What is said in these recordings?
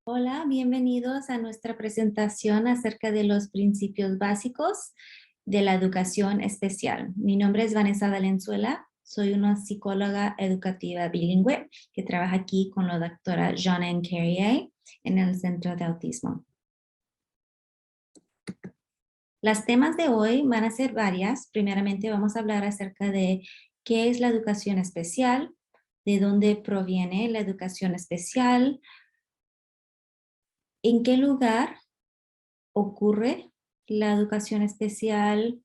Hola, bienvenidos a nuestra presentación acerca de los principios básicos de la educación especial. Mi nombre es Vanessa Valenzuela, soy una psicóloga educativa bilingüe que trabaja aquí con la doctora Jeanne Carrier en el Centro de Autismo. Las temas de hoy van a ser varias. Primeramente vamos a hablar acerca de qué es la educación especial, de dónde proviene la educación especial, en qué lugar ocurre la educación especial,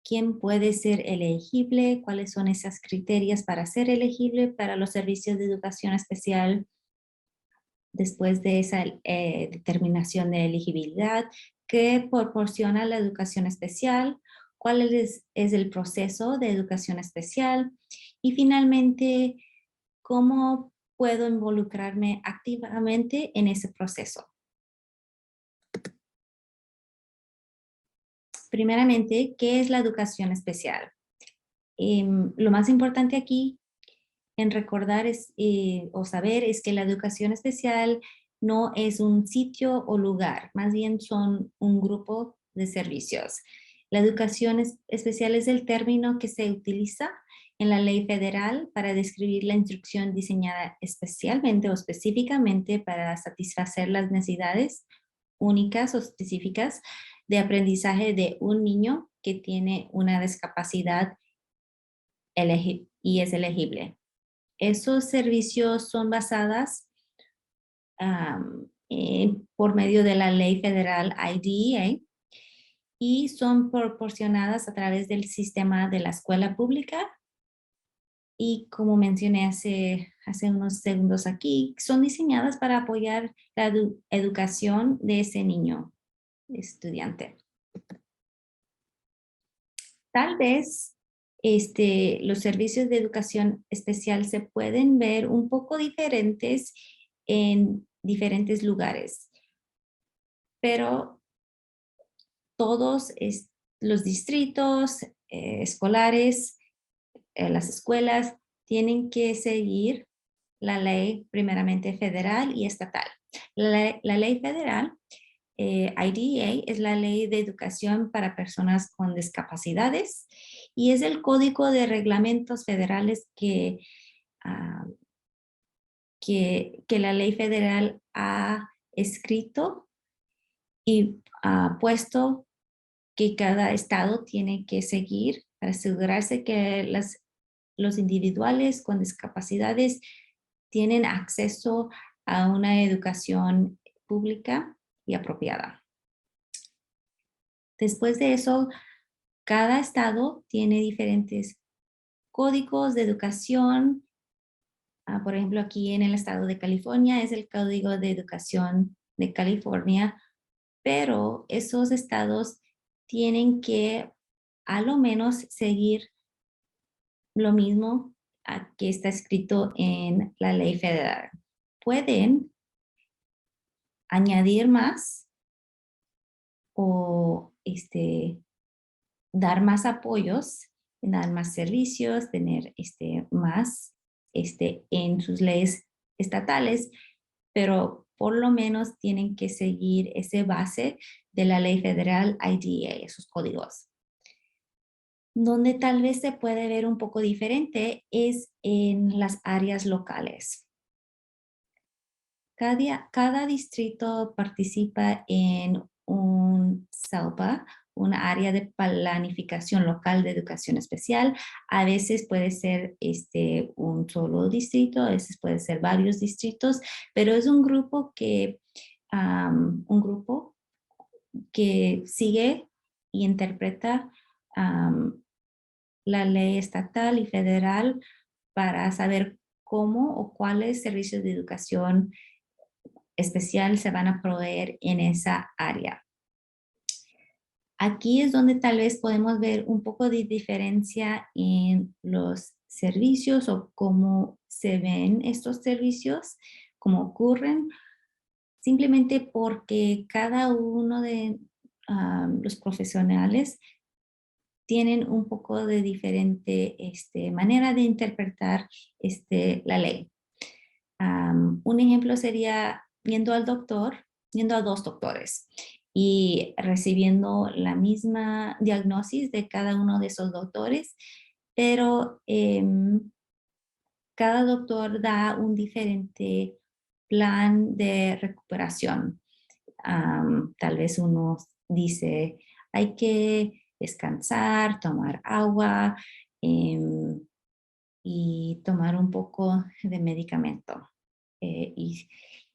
quién puede ser elegible, cuáles son esos criterios para ser elegible para los servicios de educación especial después de esa determinación de elegibilidad, qué proporciona la educación especial, cuál es el proceso de educación especial y finalmente cómo puedo involucrarme activamente en ese proceso. Primeramente, ¿qué es la educación especial? Lo más importante aquí en recordar o saber es que la educación especial no es un sitio o lugar, más bien son un grupo de servicios. La educación especial es el término que se utiliza en la ley federal para describir la instrucción diseñada especialmente o específicamente para satisfacer las necesidades únicas o específicas de aprendizaje de un niño que tiene una discapacidad y es elegible. Esos servicios son basadas por medio de la ley federal IDEA y son proporcionadas a través del sistema de la escuela pública y como mencioné hace unos segundos aquí, son diseñadas para apoyar la educación de ese niño estudiante. Tal vez los servicios de educación especial se pueden ver un poco diferentes en diferentes lugares, pero todos los distritos escolares, las escuelas, tienen que seguir la ley primeramente federal y estatal. La ley federal IDEA es la Ley de Educación para Personas con Discapacidades y es el código de reglamentos federales ah, que la ley federal ha escrito y ha puesto que cada estado tiene que seguir para asegurarse que los individuales con discapacidades tienen acceso a una educación pública y apropiada. Después de eso, cada estado tiene diferentes códigos de educación. Por ejemplo, aquí en el estado de California es el Código de Educación de California, pero esos estados tienen que a lo menos seguir lo mismo que está escrito en la ley federal. Pueden añadir más o dar más apoyos, dar más servicios, tener más en sus leyes estatales, pero por lo menos tienen que seguir ese base de la ley federal IDEA, esos códigos. Donde tal vez se puede ver un poco diferente es en las áreas locales. Cada distrito participa en un SELPA, una área de planificación local de educación especial. A veces puede ser un solo distrito, a veces puede ser varios distritos, pero es un grupo que sigue y interpreta la ley estatal y federal para saber cómo o cuáles servicios de educación especial se van a proveer en esa área. Aquí es donde tal vez podemos ver un poco de diferencia en los servicios o cómo se ven estos servicios, cómo ocurren, simplemente porque cada uno de los profesionales tienen un poco de diferente manera de interpretar la ley. Un ejemplo sería yendo al doctor, yendo a dos doctores y recibiendo la misma diagnosis de cada uno de esos doctores, pero cada doctor da un diferente plan de recuperación. Tal vez uno dice, hay que descansar, tomar agua y tomar un poco de medicamento. Y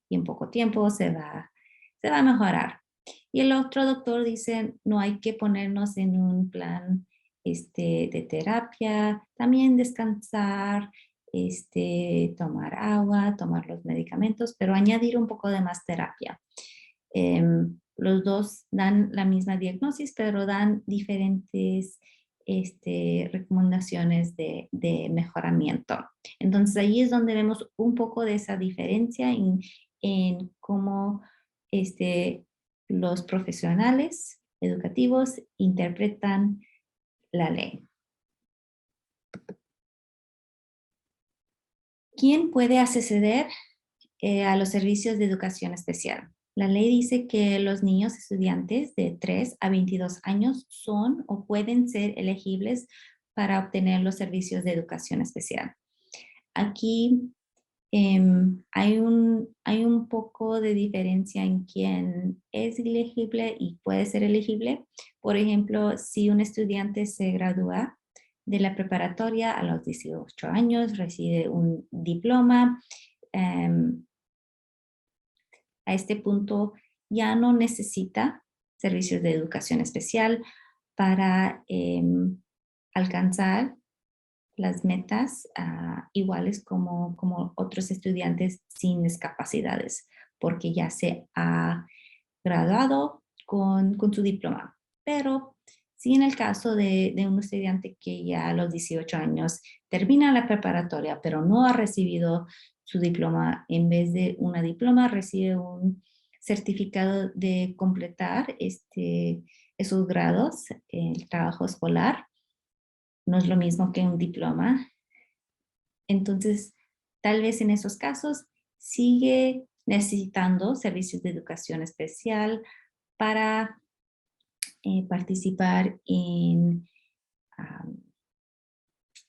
en poco tiempo se va a mejorar. Y el otro doctor dice, no hay que ponernos en un plan de terapia, también descansar, tomar agua, tomar los medicamentos, pero añadir un poco de más terapia. Los dos dan la misma diagnosis, pero dan diferentes recomendaciones de mejoramiento. Entonces ahí es donde vemos un poco de esa diferencia en cómo los profesionales educativos interpretan la ley. ¿Quién puede acceder a los servicios de educación especial? La ley dice que los niños estudiantes de 3 a 22 años son o pueden ser elegibles para obtener los servicios de educación especial. Aquí hay un poco de diferencia en quién es elegible y puede ser elegible. Por ejemplo, si un estudiante se gradúa de la preparatoria a los 18 años, recibe un diploma, a este punto ya no necesita servicios de educación especial para alcanzar las metas iguales como otros estudiantes sin discapacidades, porque ya se ha graduado con su diploma. Pero si en el caso de un estudiante que ya a los 18 años termina la preparatoria, pero no ha recibido su diploma, en vez de una diploma recibe un certificado de completar esos grados, el trabajo escolar, no es lo mismo que un diploma. Entonces, tal vez en esos casos sigue necesitando servicios de educación especial para participar en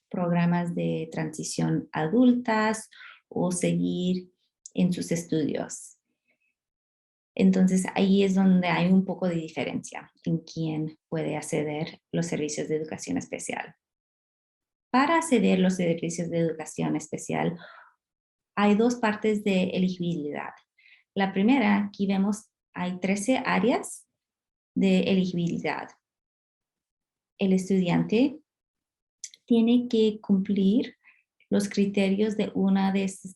programas de transición adultas o seguir en sus estudios. Entonces, ahí es donde hay un poco de diferencia en quién puede acceder los servicios de educación especial. Para acceder a los servicios de educación especial, hay dos partes de elegibilidad. La primera, aquí vemos, hay 13 áreas de elegibilidad. El estudiante tiene que cumplir los criterios de una de esas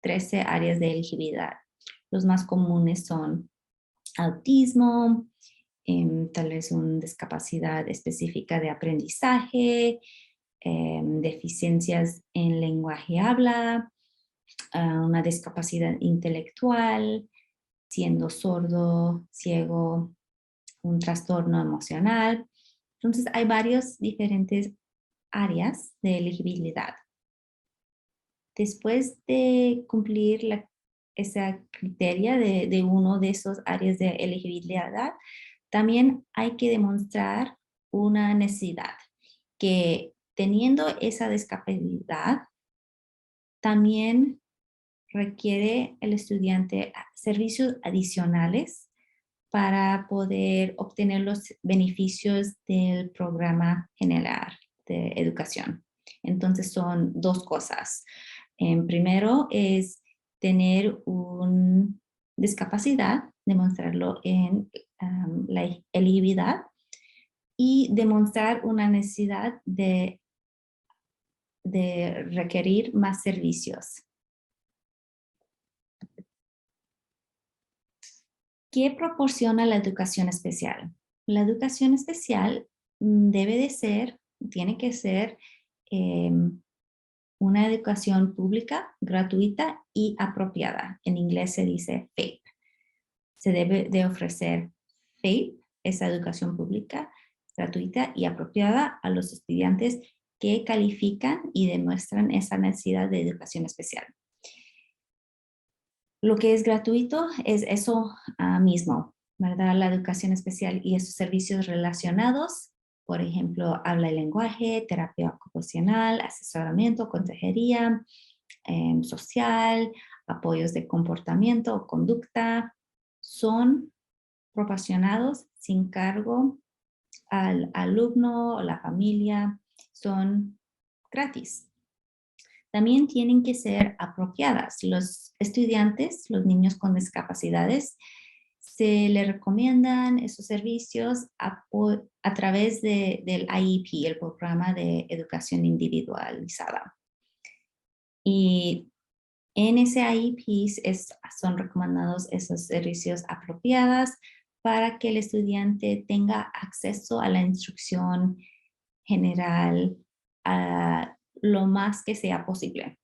13 áreas de elegibilidad. Los más comunes son autismo, tal vez una discapacidad específica de aprendizaje, deficiencias en lenguaje y habla, una discapacidad intelectual, siendo sordo, ciego, un trastorno emocional. Entonces hay varias diferentes áreas de elegibilidad. Después de cumplir esa criteria de uno de esos áreas de elegibilidad, también hay que demostrar una necesidad, que teniendo esa discapacidad, también requiere el estudiante servicios adicionales para poder obtener los beneficios del programa general de educación. Entonces son dos cosas. Primero es tener una discapacidad, demostrarlo en la elegibilidad y demostrar una necesidad de requerir más servicios. ¿Qué proporciona la educación especial? La educación especial tiene que ser una educación pública, gratuita y apropiada. En inglés se dice FAPE. Se debe de ofrecer FAPE, esa educación pública, gratuita y apropiada a los estudiantes que califican y demuestran esa necesidad de educación especial. Lo que es gratuito es eso mismo, ¿verdad? La educación especial y esos servicios relacionados, por ejemplo, habla y lenguaje, terapia ocupacional, asesoramiento, consejería social, apoyos de comportamiento o conducta, son proporcionados sin cargo al alumno o la familia, son gratis. También tienen que ser apropiadas. Los estudiantes, los niños con discapacidades, se les recomiendan esos servicios a través del IEP, el programa de educación individualizada. Y en ese IEP son recomendados esos servicios apropiados para que el estudiante tenga acceso a la instrucción general lo más que sea posible.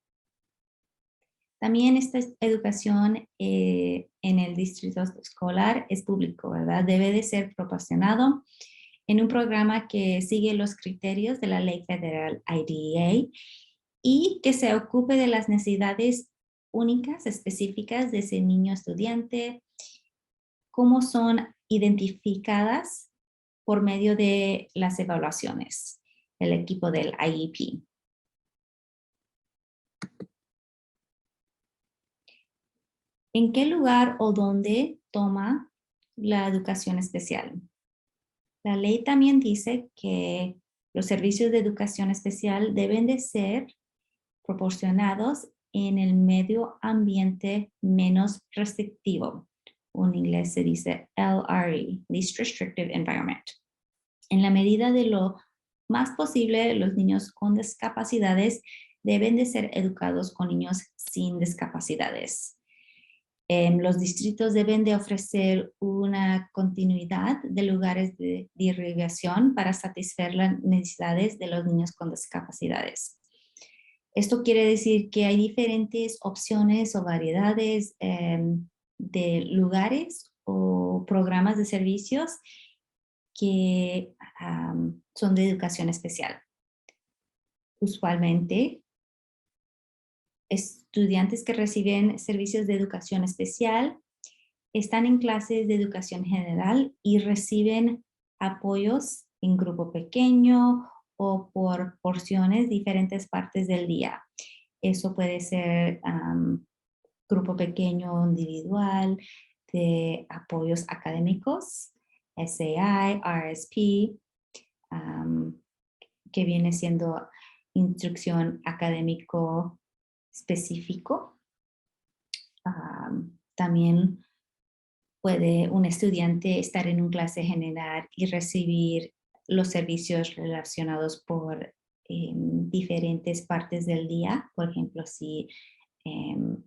También esta educación en el distrito escolar es público, ¿verdad? Debe de ser proporcionado en un programa que sigue los criterios de la ley federal IDEA y que se ocupe de las necesidades únicas, específicas de ese niño estudiante, cómo son identificadas por medio de las evaluaciones del equipo del IEP. ¿En qué lugar o dónde toma la educación especial? La ley también dice que los servicios de educación especial deben de ser proporcionados en el medio ambiente menos restrictivo. En inglés se dice LRE, Least Restrictive Environment. En la medida de lo más posible, los niños con discapacidades deben de ser educados con niños sin discapacidades. Los distritos deben de ofrecer una continuidad de lugares de irrigación para satisfacer las necesidades de los niños con discapacidades. Esto quiere decir que hay diferentes opciones o variedades de lugares o programas de servicios que son de educación especial. Usualmente, estudiantes que reciben servicios de educación especial están en clases de educación general y reciben apoyos en grupo pequeño o por porciones diferentes partes del día. Eso puede ser grupo pequeño individual, de apoyos académicos, SAI, RSP, que viene siendo instrucción académico específico. También puede un estudiante estar en una clase general y recibir los servicios relacionados por diferentes partes del día. Por ejemplo, si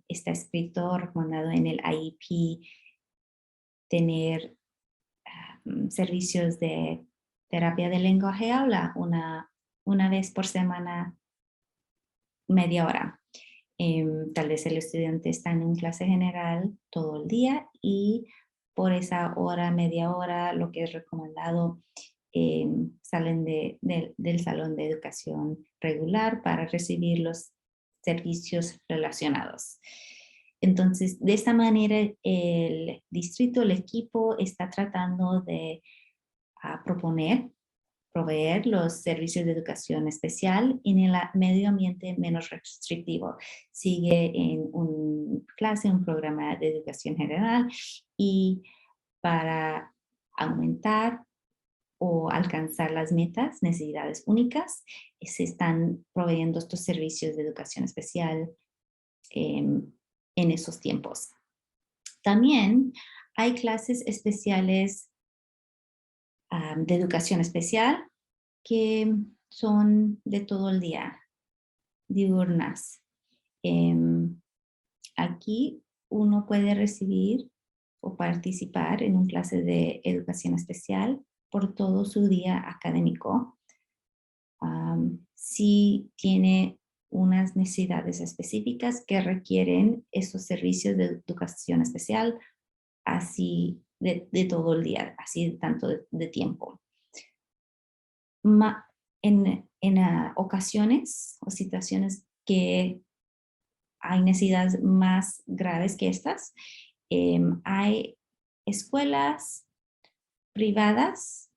está escrito, recomendado en el IEP, tener servicios de terapia de lenguaje habla una vez por semana, media hora. Tal vez el estudiante está en una clase general todo el día y por esa hora, media hora, lo que es recomendado, salen del salón de educación regular para recibir los servicios relacionados. Entonces, de esta manera, el distrito, el equipo está tratando de proveer los servicios de educación especial en el medio ambiente menos restrictivo. Sigue en una clase, un programa de educación general y para aumentar o alcanzar las metas, necesidades únicas, se están proveyendo estos servicios de educación especial en esos tiempos. También hay clases especiales de educación especial que son de todo el día, diurnas. Aquí uno puede recibir o participar en una clase de educación especial por todo su día académico. Si tiene unas necesidades específicas que requieren esos servicios de educación especial, así de todo el día, así tanto de tiempo. En ocasiones o situaciones que hay necesidades más graves que estas. Hay escuelas privadas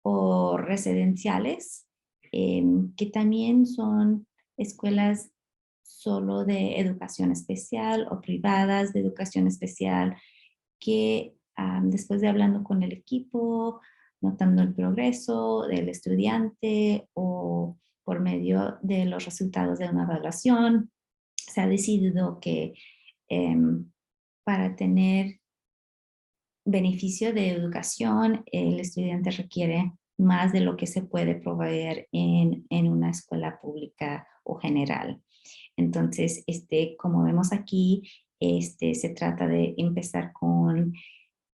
o residenciales que también son escuelas solo de educación especial o privadas de educación especial que después de hablando con el equipo, notando el progreso del estudiante o por medio de los resultados de una evaluación, se ha decidido que para tener beneficio de educación, el estudiante requiere más de lo que se puede proveer en una escuela pública o general. Entonces, como vemos aquí, se trata de empezar con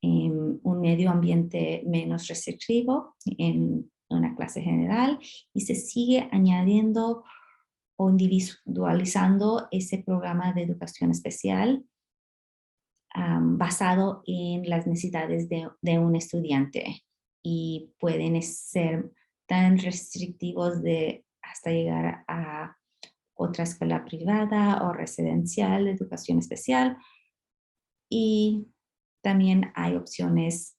un medio ambiente menos restrictivo en una clase general y se sigue añadiendo o individualizando ese programa de educación especial basado en las necesidades de un estudiante y pueden ser tan restrictivos de hasta llegar a otra escuela privada o residencial de educación especial y también hay opciones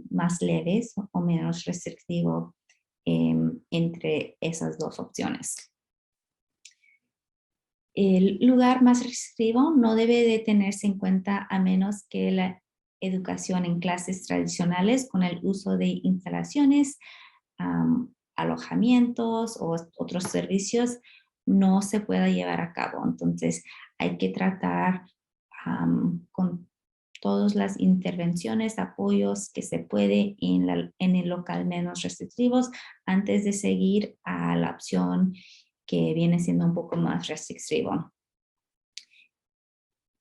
más leves o menos restrictivo entre esas dos opciones. El lugar más restrictivo no debe de tenerse en cuenta a menos que la educación en clases tradicionales con el uso de instalaciones, alojamientos o otros servicios no se pueda llevar a cabo. Entonces hay que tratar con todas las intervenciones, apoyos que se puede en el local menos restrictivos antes de seguir a la opción que viene siendo un poco más restrictivo.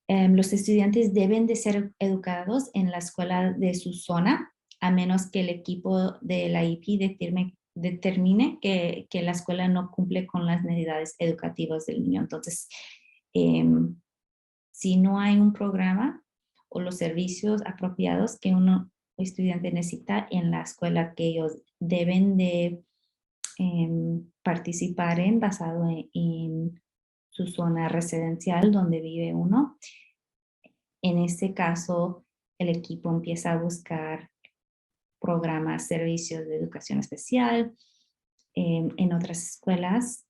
Los estudiantes deben de ser educados en la escuela de su zona, a menos que el equipo de la IP determine que la escuela no cumple con las necesidades educativas del niño. Entonces, si no hay un programa o los servicios apropiados que un estudiante necesita en la escuela que ellos deben de participar basado en su zona residencial donde vive uno. En este caso, el equipo empieza a buscar programas, servicios de educación especial en otras escuelas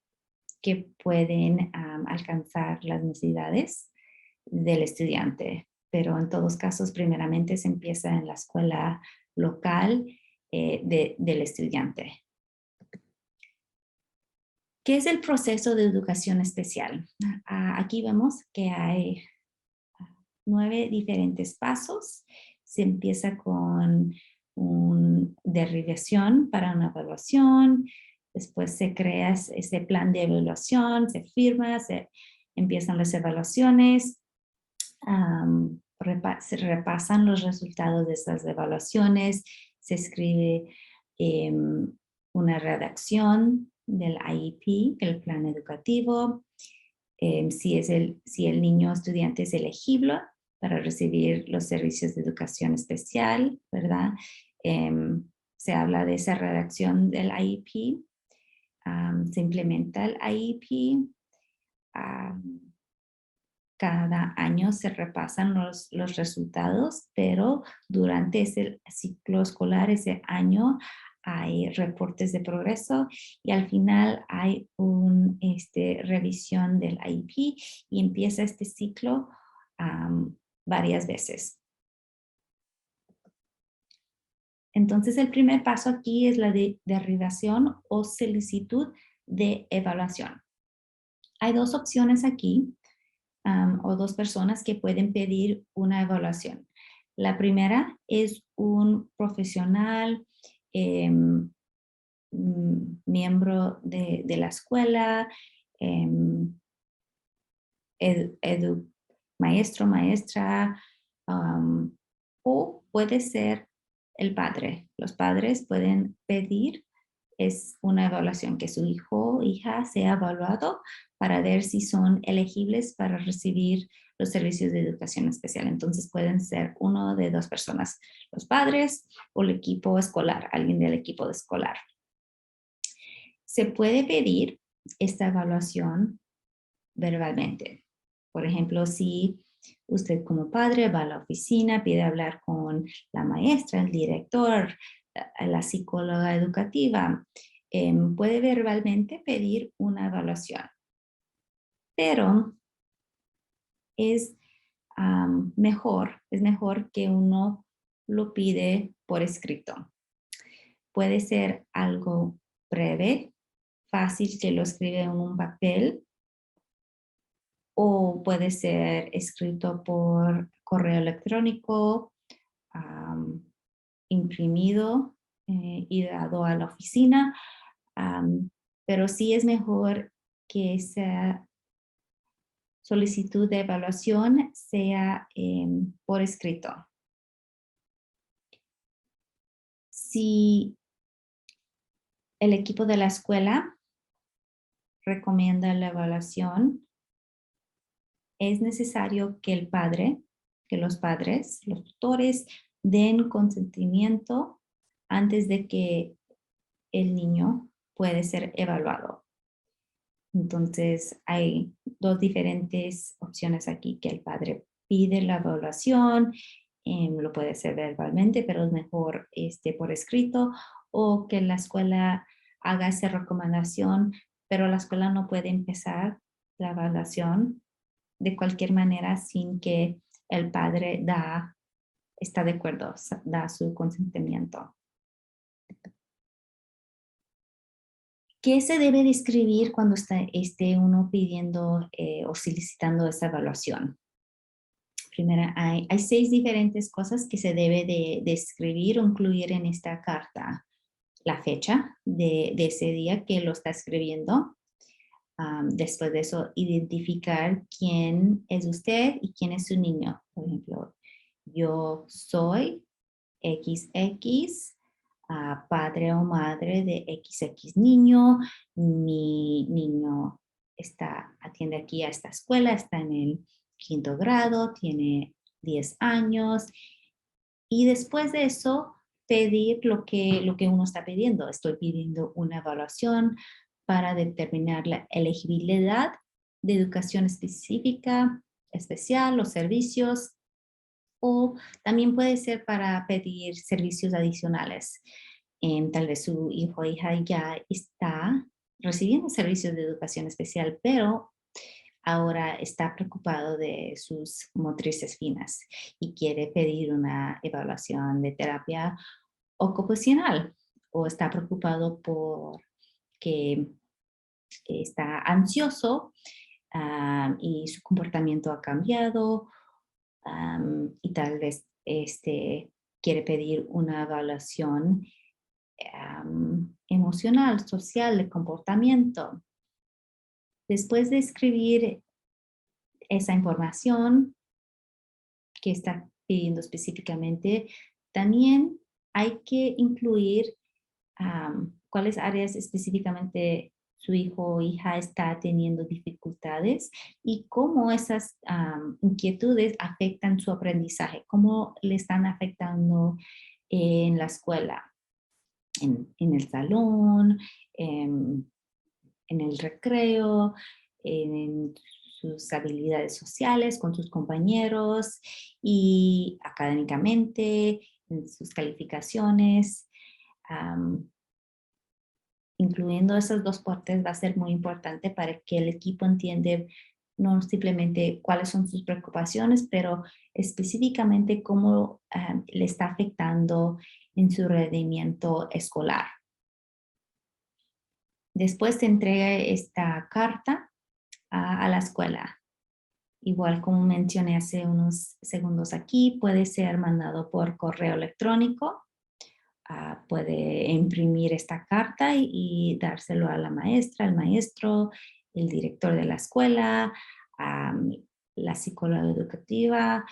que pueden alcanzar las necesidades del estudiante. Pero en todos casos, primeramente se empieza en la escuela local del estudiante. ¿Qué es el proceso de educación especial? Aquí vemos que hay 9 diferentes pasos. Se empieza con una derivación para una evaluación, después se crea ese plan de evaluación, se firma, se empiezan las evaluaciones, se repasan los resultados de esas evaluaciones, se escribe una redacción del IEP, el plan educativo, si el niño estudiante es elegible para recibir los servicios de educación especial, ¿verdad? Se habla de esa redacción del IEP, se implementa el IEP, cada año se repasan los resultados, pero durante ese ciclo escolar, ese año, hay reportes de progreso y al final hay una revisión del IEP y empieza este ciclo varias veces. Entonces, el primer paso aquí es la derivación o solicitud de evaluación. Hay 2 opciones aquí. O 2 personas que pueden pedir una evaluación. La primera es un profesional, miembro de la escuela, maestro, maestra, o puede ser el padre. Los padres pueden pedir una evaluación que su hijo o hija sea evaluado para ver si son elegibles para recibir los servicios de educación especial. Entonces pueden ser uno de 2 personas, los padres o el equipo escolar, alguien del equipo escolar. Se puede pedir esta evaluación verbalmente. Por ejemplo, si usted como padre va a la oficina, pide hablar con la maestra, el director, la psicóloga educativa, puede verbalmente pedir una evaluación, pero es es mejor que uno lo pide por escrito. Puede ser algo breve, fácil que lo escribe en un papel, o puede ser escrito por correo electrónico, am, imprimido y dado a la oficina, pero sí es mejor que esa solicitud de evaluación sea por escrito. Si el equipo de la escuela recomienda la evaluación, es necesario que los padres, los tutores, den consentimiento antes de que el niño puede ser evaluado. Entonces, hay dos diferentes opciones aquí, que el padre pide la evaluación, lo puede hacer verbalmente, pero es mejor por escrito, o que la escuela haga esa recomendación, pero la escuela no puede empezar la evaluación de cualquier manera sin que el padre está de acuerdo, da su consentimiento. ¿Qué se debe de escribir cuando esté uno pidiendo o solicitando esa evaluación? Primero, hay 6 diferentes cosas que se debe de escribir o incluir en esta carta. La fecha de ese día que lo está escribiendo. Después de eso, identificar quién es usted y quién es su niño. Por ejemplo, yo soy XX, padre o madre de XX niño. Mi niño atiende aquí a esta escuela, está en el 5º grado, tiene 10 años. Y después de eso, pedir lo que uno está pidiendo. Estoy pidiendo una evaluación para determinar la elegibilidad de educación específica, especial, los servicios, o también puede ser para pedir servicios adicionales. Tal vez su hijo o hija ya está recibiendo servicios de educación especial, pero ahora está preocupado de sus motrices finas y quiere pedir una evaluación de terapia ocupacional, o está preocupado por que está ansioso y su comportamiento ha cambiado, y tal vez quiere pedir una evaluación emocional, social, de comportamiento. Después de escribir esa información que está pidiendo específicamente, también hay que incluir cuáles áreas específicamente su hijo o hija está teniendo dificultades y cómo esas inquietudes afectan su aprendizaje, cómo le están afectando en la escuela, en el salón, en el recreo, en sus habilidades sociales con sus compañeros y académicamente, en sus calificaciones. Incluyendo esas dos partes va a ser muy importante para que el equipo entienda no simplemente cuáles son sus preocupaciones, pero específicamente cómo le está afectando en su rendimiento escolar. Después se entrega esta carta a la escuela. Igual como mencioné hace unos segundos aquí, puede ser mandado por correo electrónico. Puede imprimir esta carta y dárselo a la maestra, al maestro, el director de la escuela, la psicóloga educativa.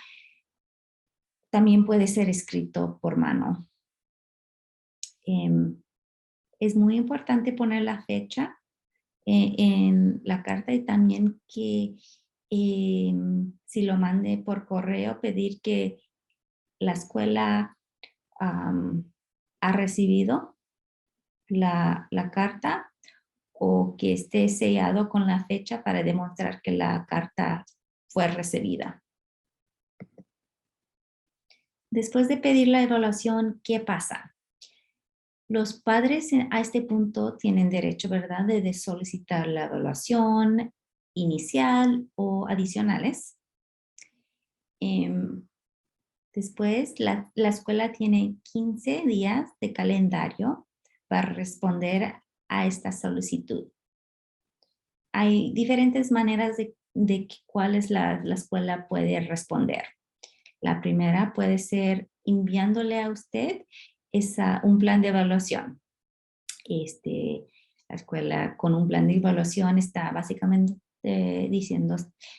También puede ser escrito por mano. Es muy importante poner la fecha en la carta, y también que si lo mande por correo, pedir que la escuela ha recibido la carta, o que esté sellado con la fecha para demostrar que la carta fue recibida. Después de pedir la evaluación, ¿qué pasa? Los padres a este punto tienen derecho, ¿verdad?, de solicitar la evaluación inicial o adicionales. Después, la escuela tiene 15 días de calendario para responder a esta solicitud. Hay diferentes maneras de cuáles la escuela puede responder. La primera puede ser enviándole a usted un plan de evaluación. La escuela con un plan de evaluación está básicamente diciendo,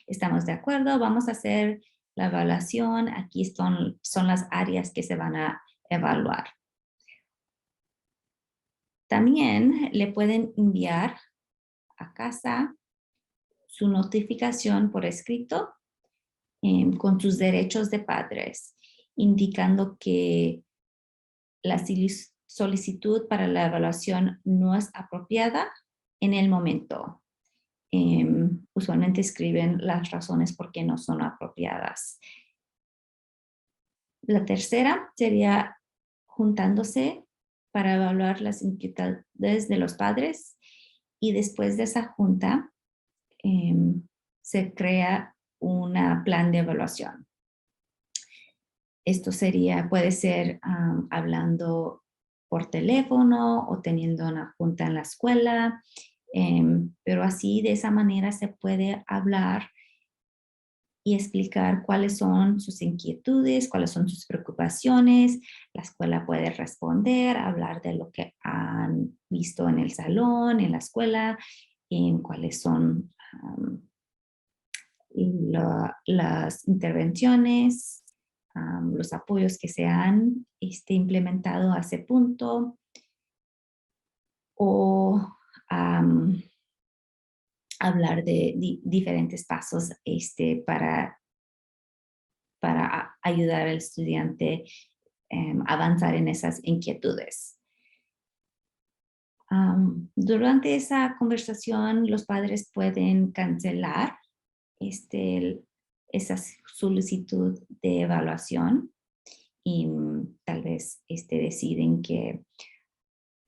estamos de acuerdo, vamos a hacer la evaluación, aquí son las áreas que se van a evaluar. También le pueden enviar a casa su notificación por escrito con sus derechos de padres, indicando que la solicitud para la evaluación no es apropiada en el momento. Usualmente escriben las razones por qué no son apropiadas. La tercera sería juntándose para evaluar las inquietudes de los padres y después de esa junta se crea un plan de evaluación. Esto puede ser hablando por teléfono o teniendo una junta en la escuela, pero así de esa manera se puede hablar y explicar cuáles son sus inquietudes, cuáles son sus preocupaciones. La escuela puede responder, hablar de lo que han visto en el salón, en la escuela, en cuáles son las intervenciones, los apoyos que se han implementado a ese punto, o hablar de diferentes pasos para ayudar al estudiante a avanzar en esas inquietudes. Durante esa conversación, los padres pueden cancelar esa solicitud de evaluación y tal vez deciden que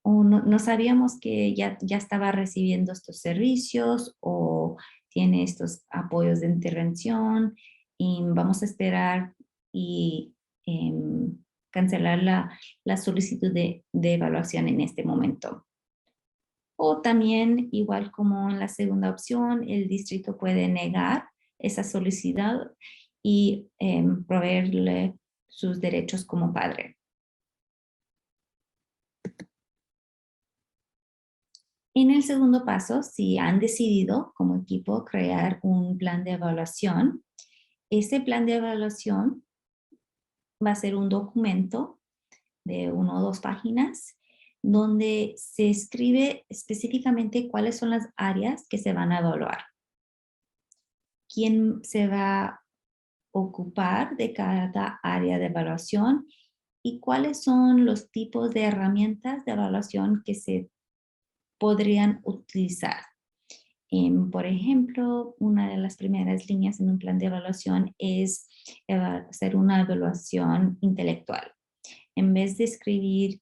no sabíamos que ya estaba recibiendo estos servicios o tiene estos apoyos de intervención y vamos a esperar y cancelar la solicitud de evaluación en este momento. O también, igual como en la segunda opción, el distrito puede negar esa solicitud y proveerle sus derechos como padre. En el segundo paso, si han decidido como equipo crear un plan de evaluación, ese plan de evaluación va a ser un documento de 1 o 2 páginas donde se escribe específicamente cuáles son las áreas que se van a evaluar, quién se va a ocupar de cada área de evaluación y cuáles son los tipos de herramientas de evaluación que se podrían utilizar. Por ejemplo, una de las primeras líneas en un plan de evaluación es hacer una evaluación intelectual. En vez de escribir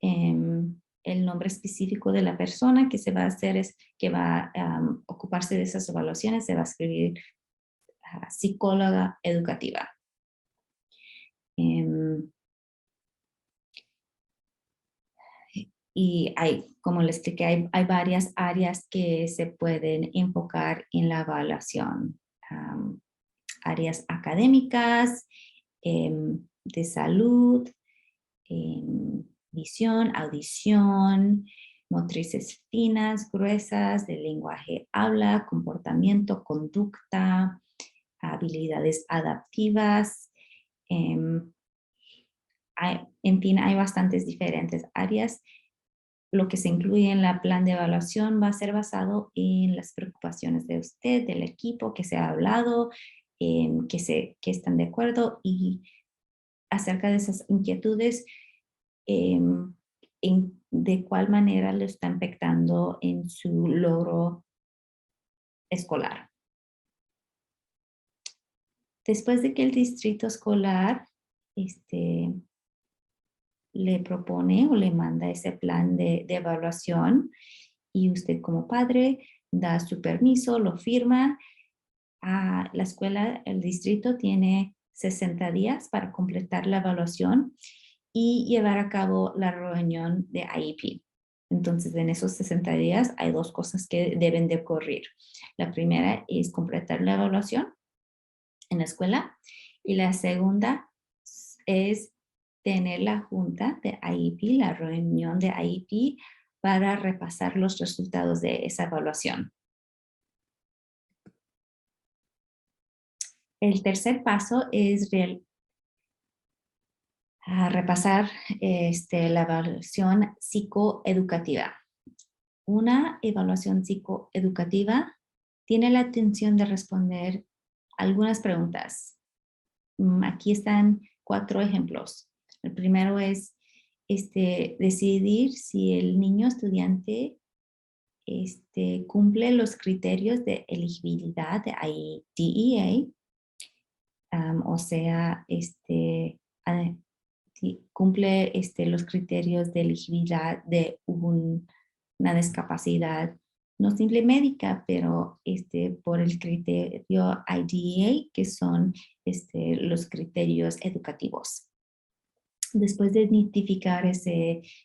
el nombre específico de la persona que se va a hacer, que va a ocuparse de esas evaluaciones, se va a escribir psicóloga educativa. Y como les expliqué, hay varias áreas que se pueden enfocar en la evaluación. Áreas académicas, de salud, visión, audición, motrices finas, gruesas, de lenguaje, habla, comportamiento, conducta, habilidades adaptivas. En fin, hay bastantes diferentes áreas. Lo que se incluye en la plan de evaluación va a ser basado en las preocupaciones de usted, del equipo, que se ha hablado, que están de acuerdo y acerca de esas inquietudes, de cuál manera lo está impactando en su logro escolar. Después de que el distrito escolar le propone o le manda ese plan de evaluación y usted como padre da su permiso, lo firma, a la escuela, el distrito tiene 60 días para completar la evaluación y llevar a cabo la reunión de IEP. Entonces, en esos 60 días hay dos cosas que deben de ocurrir. La primera es completar la evaluación en la escuela y la segunda es tener la junta de IEP, la reunión de IEP, para repasar los resultados de esa evaluación. El tercer paso es repasar la evaluación psicoeducativa. Una evaluación psicoeducativa tiene la intención de responder algunas preguntas. Aquí están 4 ejemplos. El primero es decidir si el niño estudiante cumple los criterios de elegibilidad de IDEA, o sea, cumple los criterios de elegibilidad de una discapacidad, no simple médica, pero por el criterio IDEA, que son los criterios educativos. Después de identificar esa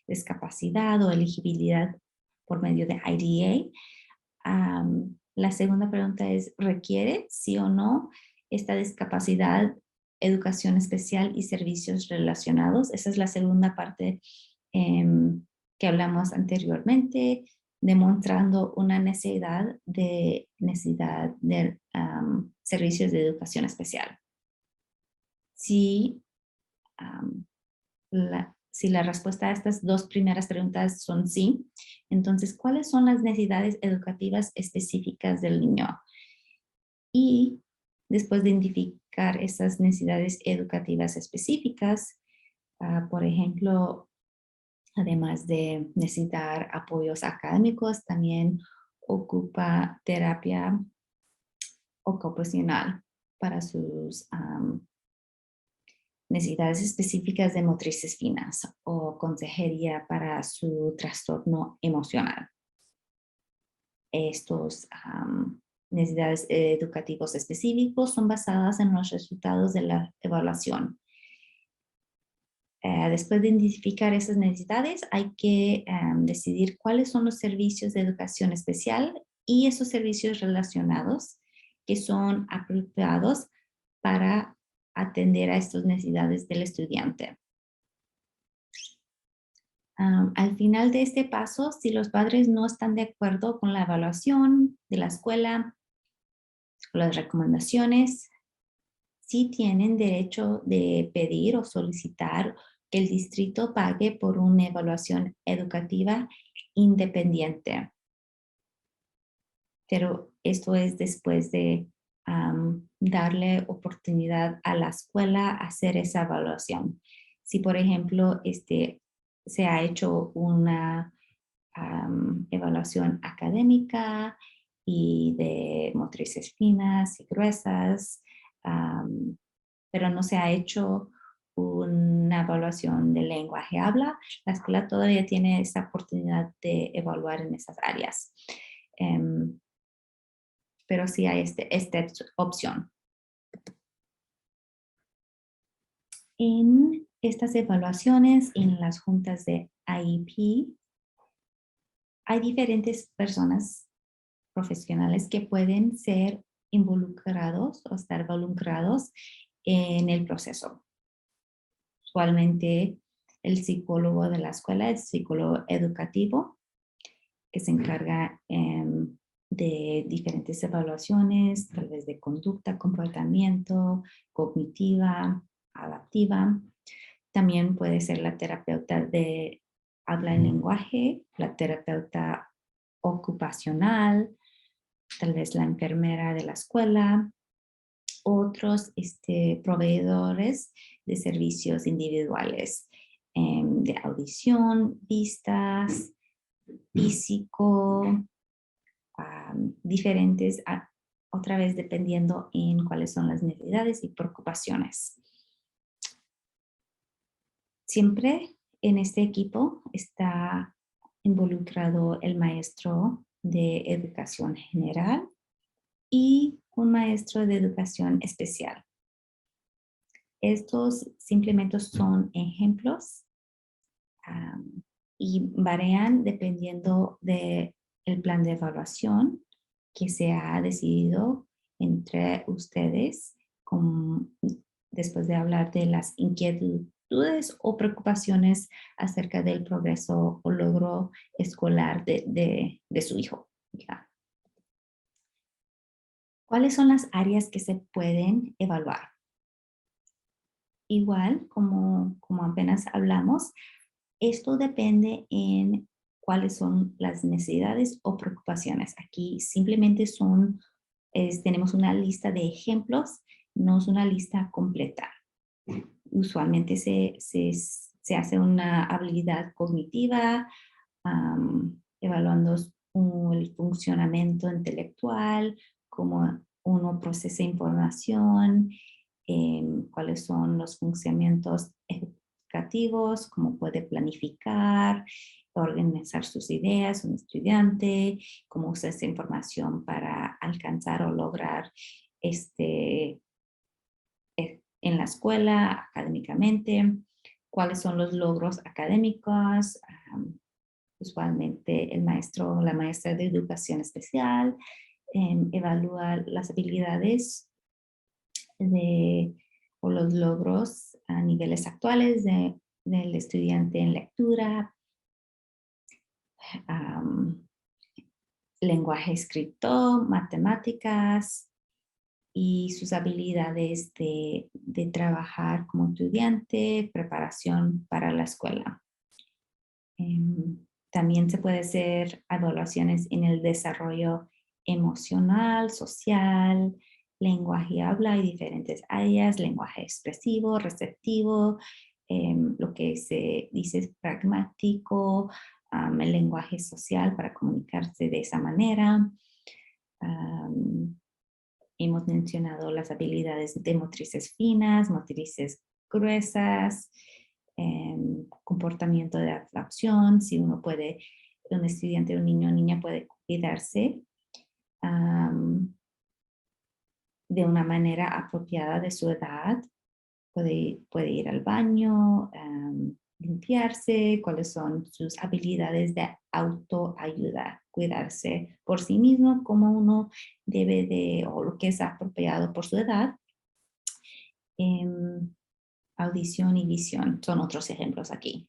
discapacidad o elegibilidad por medio de IDEA, la segunda pregunta es, ¿requiere sí o no esta discapacidad, educación especial y servicios relacionados? Esa es la segunda parte que hablamos anteriormente, demostrando una necesidad de servicios de educación especial. Si la respuesta a estas 2 primeras preguntas son sí, entonces, ¿cuáles son las necesidades educativas específicas del niño? Y después de identificar esas necesidades educativas específicas, por ejemplo, además de necesitar apoyos académicos, también ocupa terapia ocupacional para sus necesidades específicas de motrices finas o consejería para su trastorno emocional. Estos necesidades educativos específicos son basadas en los resultados de la evaluación. Después de identificar esas necesidades, hay que decidir cuáles son los servicios de educación especial y esos servicios relacionados que son apropiados para atender a estas necesidades del estudiante. Al final de este paso, si los padres no están de acuerdo con la evaluación de la escuela o las recomendaciones, sí tienen derecho de pedir o solicitar que el distrito pague por una evaluación educativa independiente. Pero esto es después de darle oportunidad a la escuela a hacer esa evaluación. Si, por ejemplo, se ha hecho una evaluación académica y de motrices finas y gruesas, pero no se ha hecho una evaluación de lenguaje habla, la escuela todavía tiene esa oportunidad de evaluar en esas áreas. Pero sí hay esta opción. En estas evaluaciones, en las juntas de IEP, hay diferentes personas profesionales que pueden ser involucrados o estar involucrados en el proceso. Usualmente el psicólogo de la escuela, el psicólogo educativo, que se encarga de diferentes evaluaciones, tal vez de conducta, comportamiento, cognitiva, adaptiva. También puede ser la terapeuta de habla y lenguaje, la terapeuta ocupacional, tal vez la enfermera de la escuela, otros proveedores de servicios individuales de audición, vistas, físico, diferentes otra vez dependiendo en cuáles son las necesidades y preocupaciones. Siempre en este equipo está involucrado el maestro de educación general y un maestro de educación especial. Estos simplemente son ejemplos y varían dependiendo del plan de evaluación que se ha decidido entre ustedes después de hablar de las inquietudes o preocupaciones acerca del progreso o logro escolar de su hijo. ¿Ya? ¿Cuáles son las áreas que se pueden evaluar? Igual, como apenas hablamos, esto depende en cuáles son las necesidades o preocupaciones. Aquí simplemente tenemos una lista de ejemplos, no es una lista completa. Usualmente se hace una habilidad cognitiva, evaluando el funcionamiento intelectual, cómo uno procesa información, cuáles son los funcionamientos educativos, cómo puede planificar, organizar sus ideas, un estudiante, cómo usa esa información para alcanzar o lograr en la escuela, académicamente, cuáles son los logros académicos. Usualmente el maestro o la maestra de educación especial evalúa las habilidades o los logros a niveles actuales del estudiante en lectura, lenguaje escrito, matemáticas y sus habilidades de trabajar como estudiante, preparación para la escuela. También se puede hacer evaluaciones en el desarrollo emocional, social, lenguaje habla y diferentes áreas, lenguaje expresivo, receptivo, lo que se dice es pragmático, el lenguaje social para comunicarse de esa manera. Hemos mencionado las habilidades de motrices finas, motrices gruesas, comportamiento de adaptación, si un estudiante, un niño o niña puede cuidarse de una manera apropiada de su edad, puede ir al baño, limpiarse, cuáles son sus habilidades de autoayuda, cuidarse por sí mismo, cómo uno o lo que es apropiado por su edad. Audición y visión son otros ejemplos aquí.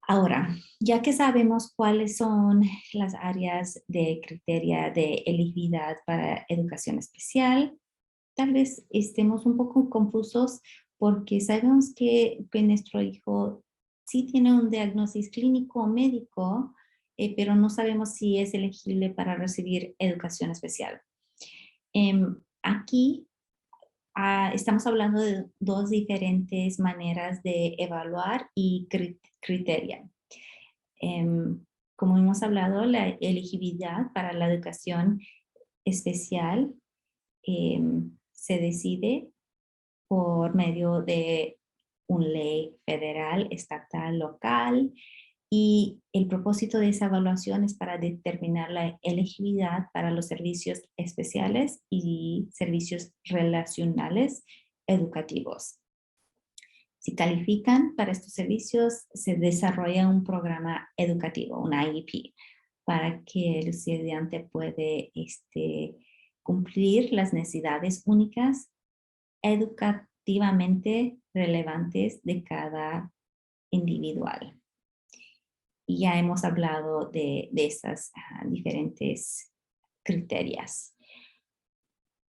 Ahora, ya que sabemos cuáles son las áreas de criterio de elegibilidad para educación especial, tal vez estemos un poco confusos porque sabemos que nuestro hijo sí tiene un diagnóstico clínico o médico, pero no sabemos si es elegible para recibir educación especial. Aquí estamos hablando de dos diferentes maneras de evaluar y criterio. Como hemos hablado, la elegibilidad para la educación especial se decide por medio de una ley federal, estatal, local, y el propósito de esa evaluación es para determinar la elegibilidad para los servicios especiales y servicios relacionales educativos. Si califican para estos servicios, se desarrolla un programa educativo, un IEP, para que el estudiante puede cumplir las necesidades únicas educativamente relevantes de cada individual. Y ya hemos hablado de esas diferentes criterios.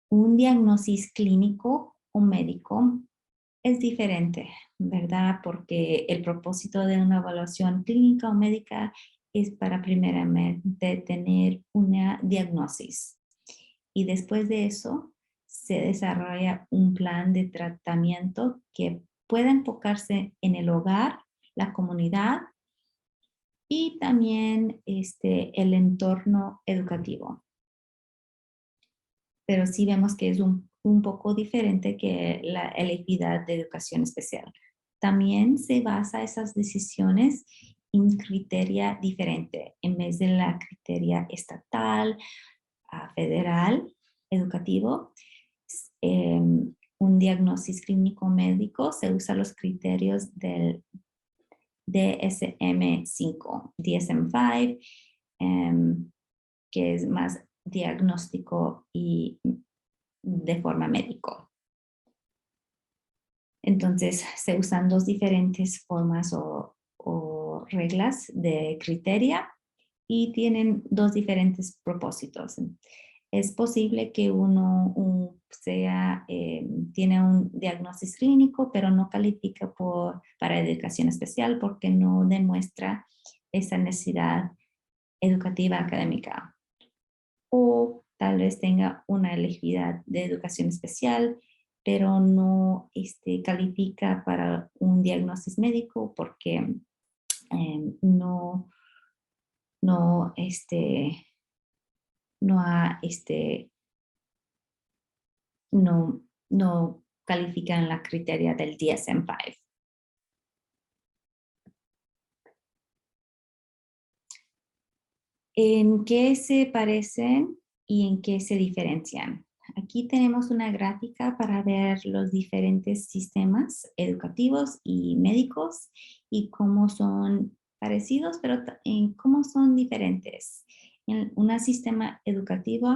Un diagnóstico clínico o médico es diferente, ¿verdad? Porque el propósito de una evaluación clínica o médica es para primeramente tener una diagnosis. Y después de eso se desarrolla un plan de tratamiento que pueda enfocarse en el hogar, la comunidad y también el entorno educativo. pero sí vemos que es un poco diferente que la elegibilidad de educación especial. También se basa esas decisiones en criteria diferente, en vez de la criteria estatal, federal, educativo, un diagnóstico clínico médico, se usan los criterios del DSM-5, DSM-5, que es más diagnóstico y de forma médico. Entonces, se usan dos diferentes formas o reglas de criteria y tienen dos diferentes propósitos. Es posible que uno tiene un diagnóstico clínico, pero no califica para educación especial porque no demuestra esa necesidad educativa académica. O tal vez tenga una elegibilidad de educación especial, pero no califica para un diagnóstico médico porque no no califican la criteria del DSM-5. ¿En qué se parecen y en qué se diferencian? Aquí tenemos una gráfica para ver los diferentes sistemas educativos y médicos y cómo son parecidos, pero en cómo son diferentes. En un sistema educativo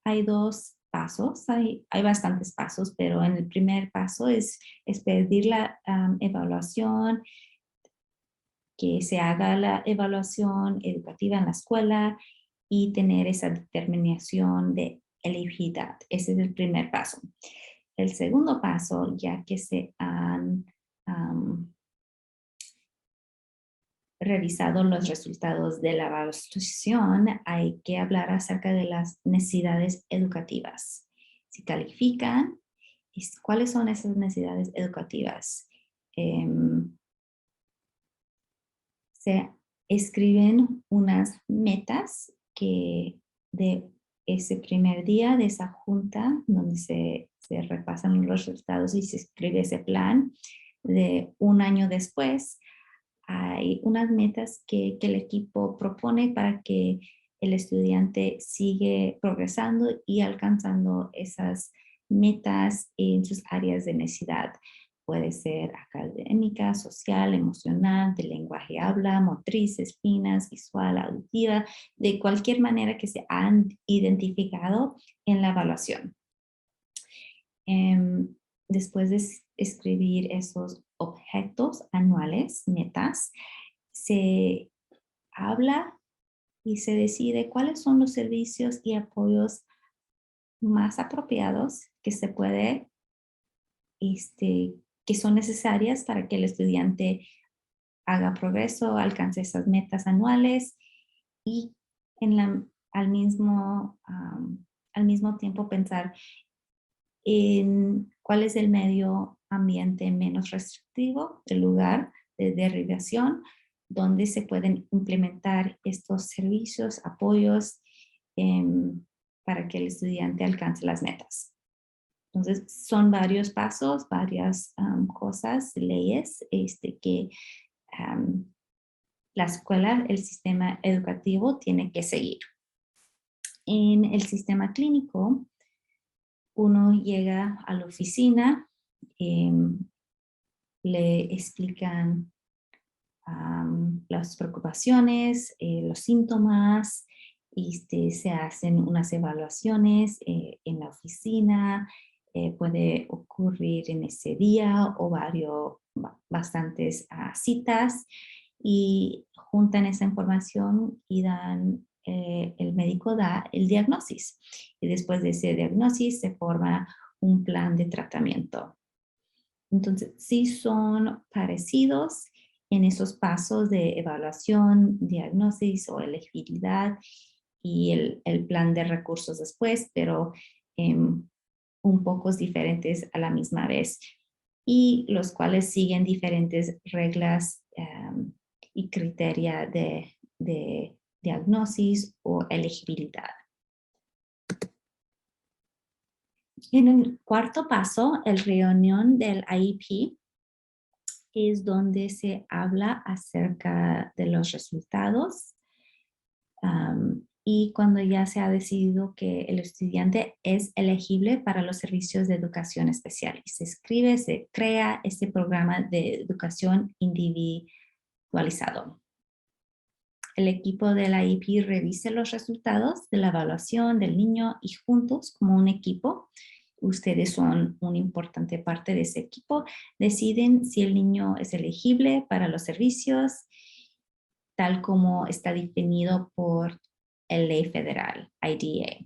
hay dos pasos, hay bastantes pasos, pero en el primer paso es pedir la evaluación, que se haga la evaluación educativa en la escuela y tener esa determinación de elegibilidad. Ese es el primer paso. El segundo paso, ya que se han revisado los resultados de la evaluación, hay que hablar acerca de las necesidades educativas. Si califican, ¿cuáles son esas necesidades educativas? Se escriben unas metas que de ese primer día de esa junta, donde se repasan los resultados y se escribe ese plan, de un año después, hay unas metas que el equipo propone para que el estudiante siga progresando y alcanzando esas metas en sus áreas de necesidad. Puede ser académica, social, emocional, de lenguaje habla, motrices, finas, visual, auditiva, de cualquier manera que se han identificado en la evaluación. Después de escribir esos objetos anuales, metas, se habla y se decide cuáles son los servicios y apoyos más apropiados que se puede, que son necesarias para que el estudiante haga progreso, alcance esas metas anuales y al mismo tiempo pensar en cuál es el medio ambiente menos restrictivo, el lugar de derivación, donde se pueden implementar estos servicios, apoyos para que el estudiante alcance las metas. Entonces, son varios pasos, varias cosas, leyes que la escuela, el sistema educativo tiene que seguir. En el sistema clínico, uno llega a la oficina, le explican las preocupaciones, los síntomas, se hacen unas evaluaciones en la oficina, puede ocurrir en ese día o bastantes citas y juntan esa información y el médico da el diagnóstico y después de ese diagnóstico se forma un plan de tratamiento. Entonces, sí son parecidos en esos pasos de evaluación, diagnóstico o elegibilidad y el plan de recursos después, pero un poco diferentes a la misma vez y los cuales siguen diferentes reglas y criterios de diagnosis o elegibilidad. En el cuarto paso, el reunión del IEP, es donde se habla acerca de los resultados y cuando ya se ha decidido que el estudiante es elegible para los servicios de educación especial. Y se escribe, se crea este programa de educación individualizado. El equipo de la IEP revisa los resultados de la evaluación del niño y juntos, como un equipo, ustedes son una importante parte de ese equipo, deciden si el niño es elegible para los servicios, tal como está definido por la ley federal, IDEA.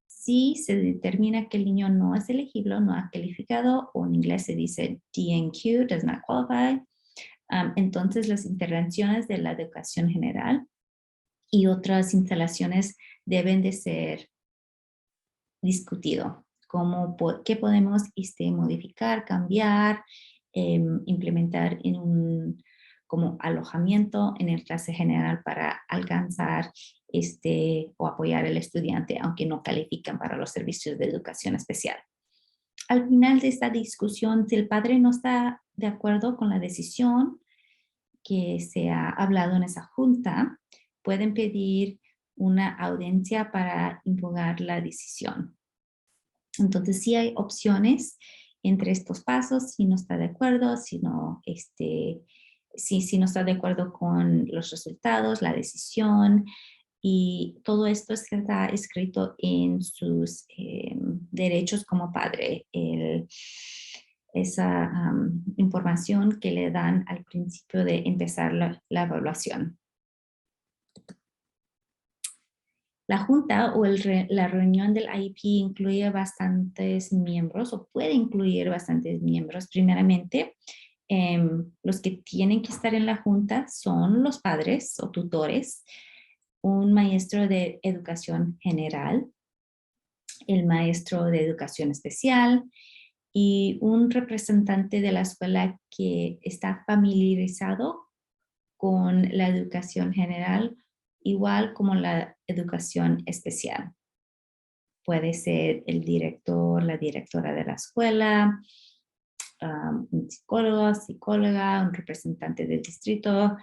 Si se determina que el niño no es elegible, no ha calificado, o en inglés se dice DNQ, does not qualify, entonces las intervenciones de la educación general y otras instalaciones deben de ser discutido. ¿Qué podemos modificar, cambiar, implementar en un como alojamiento en el clase general para alcanzar o apoyar al estudiante, aunque no califican para los servicios de educación especial? Al final de esta discusión, si el padre no está de acuerdo con la decisión que se ha hablado en esa junta, pueden pedir una audiencia para impugnar la decisión. Entonces, sí hay opciones entre estos pasos, si no está de acuerdo, si no está de acuerdo con los resultados, la decisión, y todo esto está escrito en sus derechos como padre. Esa información que le dan al principio de empezar la evaluación. La junta o la reunión del IEP incluye bastantes miembros o puede incluir bastantes miembros. Primeramente, los que tienen que estar en la junta son los padres o tutores, un maestro de educación general, el maestro de educación especial y un representante de la escuela que está familiarizado con la educación general, igual como la educación especial. Puede ser el director, la directora de la escuela, un psicólogo, psicóloga, un representante del distrito,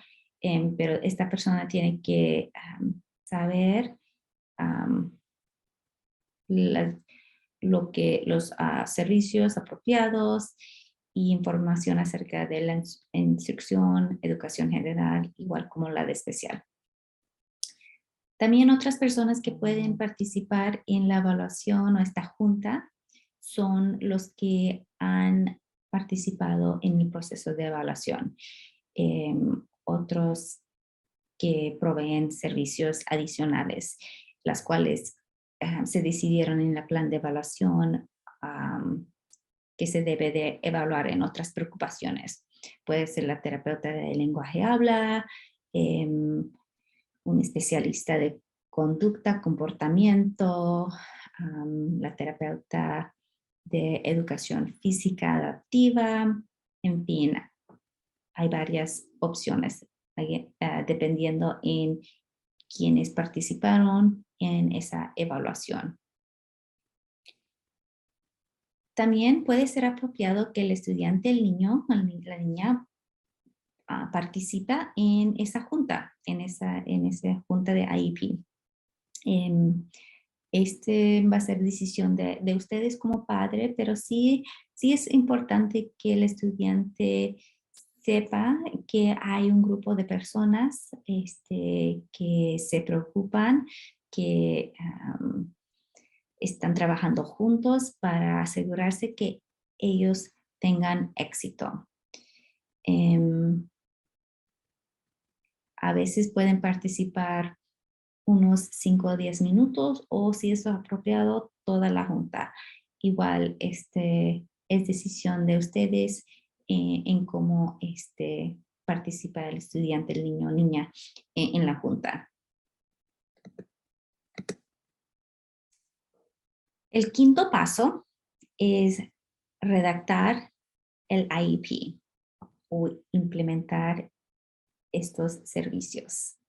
pero esta persona tiene que saber los servicios apropiados y información acerca de la instrucción, educación general, igual como la de especial. También otras personas que pueden participar en la evaluación o esta junta son los que han participado en el proceso de evaluación. Otros que proveen servicios adicionales, las cuales se decidieron en el plan de evaluación que se debe de evaluar en otras preocupaciones. Puede ser la terapeuta de lenguaje habla, un especialista de conducta, comportamiento, la terapeuta de educación física adaptiva, en fin, hay varias opciones dependiendo en quienes participaron en esa evaluación. También puede ser apropiado que el estudiante, el niño, la niña, participa en esa junta, en esa junta de IEP. Va a ser decisión de ustedes como padre, pero sí es importante que el estudiante sepa que hay un grupo de personas que se preocupan, que están trabajando juntos para asegurarse que ellos tengan éxito. A veces pueden participar unos 5 o 10 minutos o si es apropiado toda la junta. Igual es decisión de ustedes en cómo participa el estudiante, el niño o niña en la junta. El quinto paso es redactar el IEP o implementar estos servicios.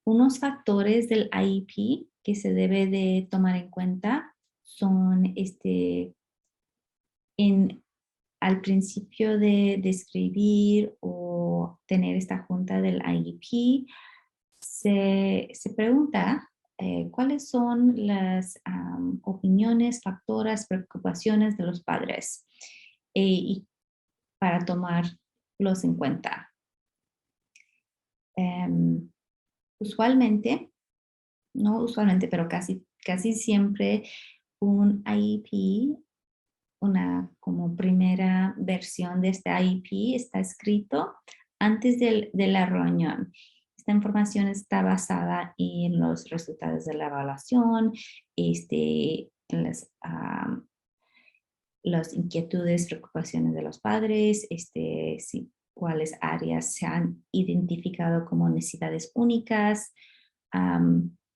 Unos factores del IEP que se debe de tomar en cuenta son al principio de escribir o tener esta junta del IEP, se pregunta cuáles son las opiniones, factores, preocupaciones de los padres y para tomarlos en cuenta. Usualmente, no usualmente, pero casi siempre un IEP, una como primera versión de este IEP está escrito antes de la reunión. Esta información está basada en los resultados de la evaluación, en las inquietudes, preocupaciones de los padres, cuáles áreas se han identificado como necesidades únicas,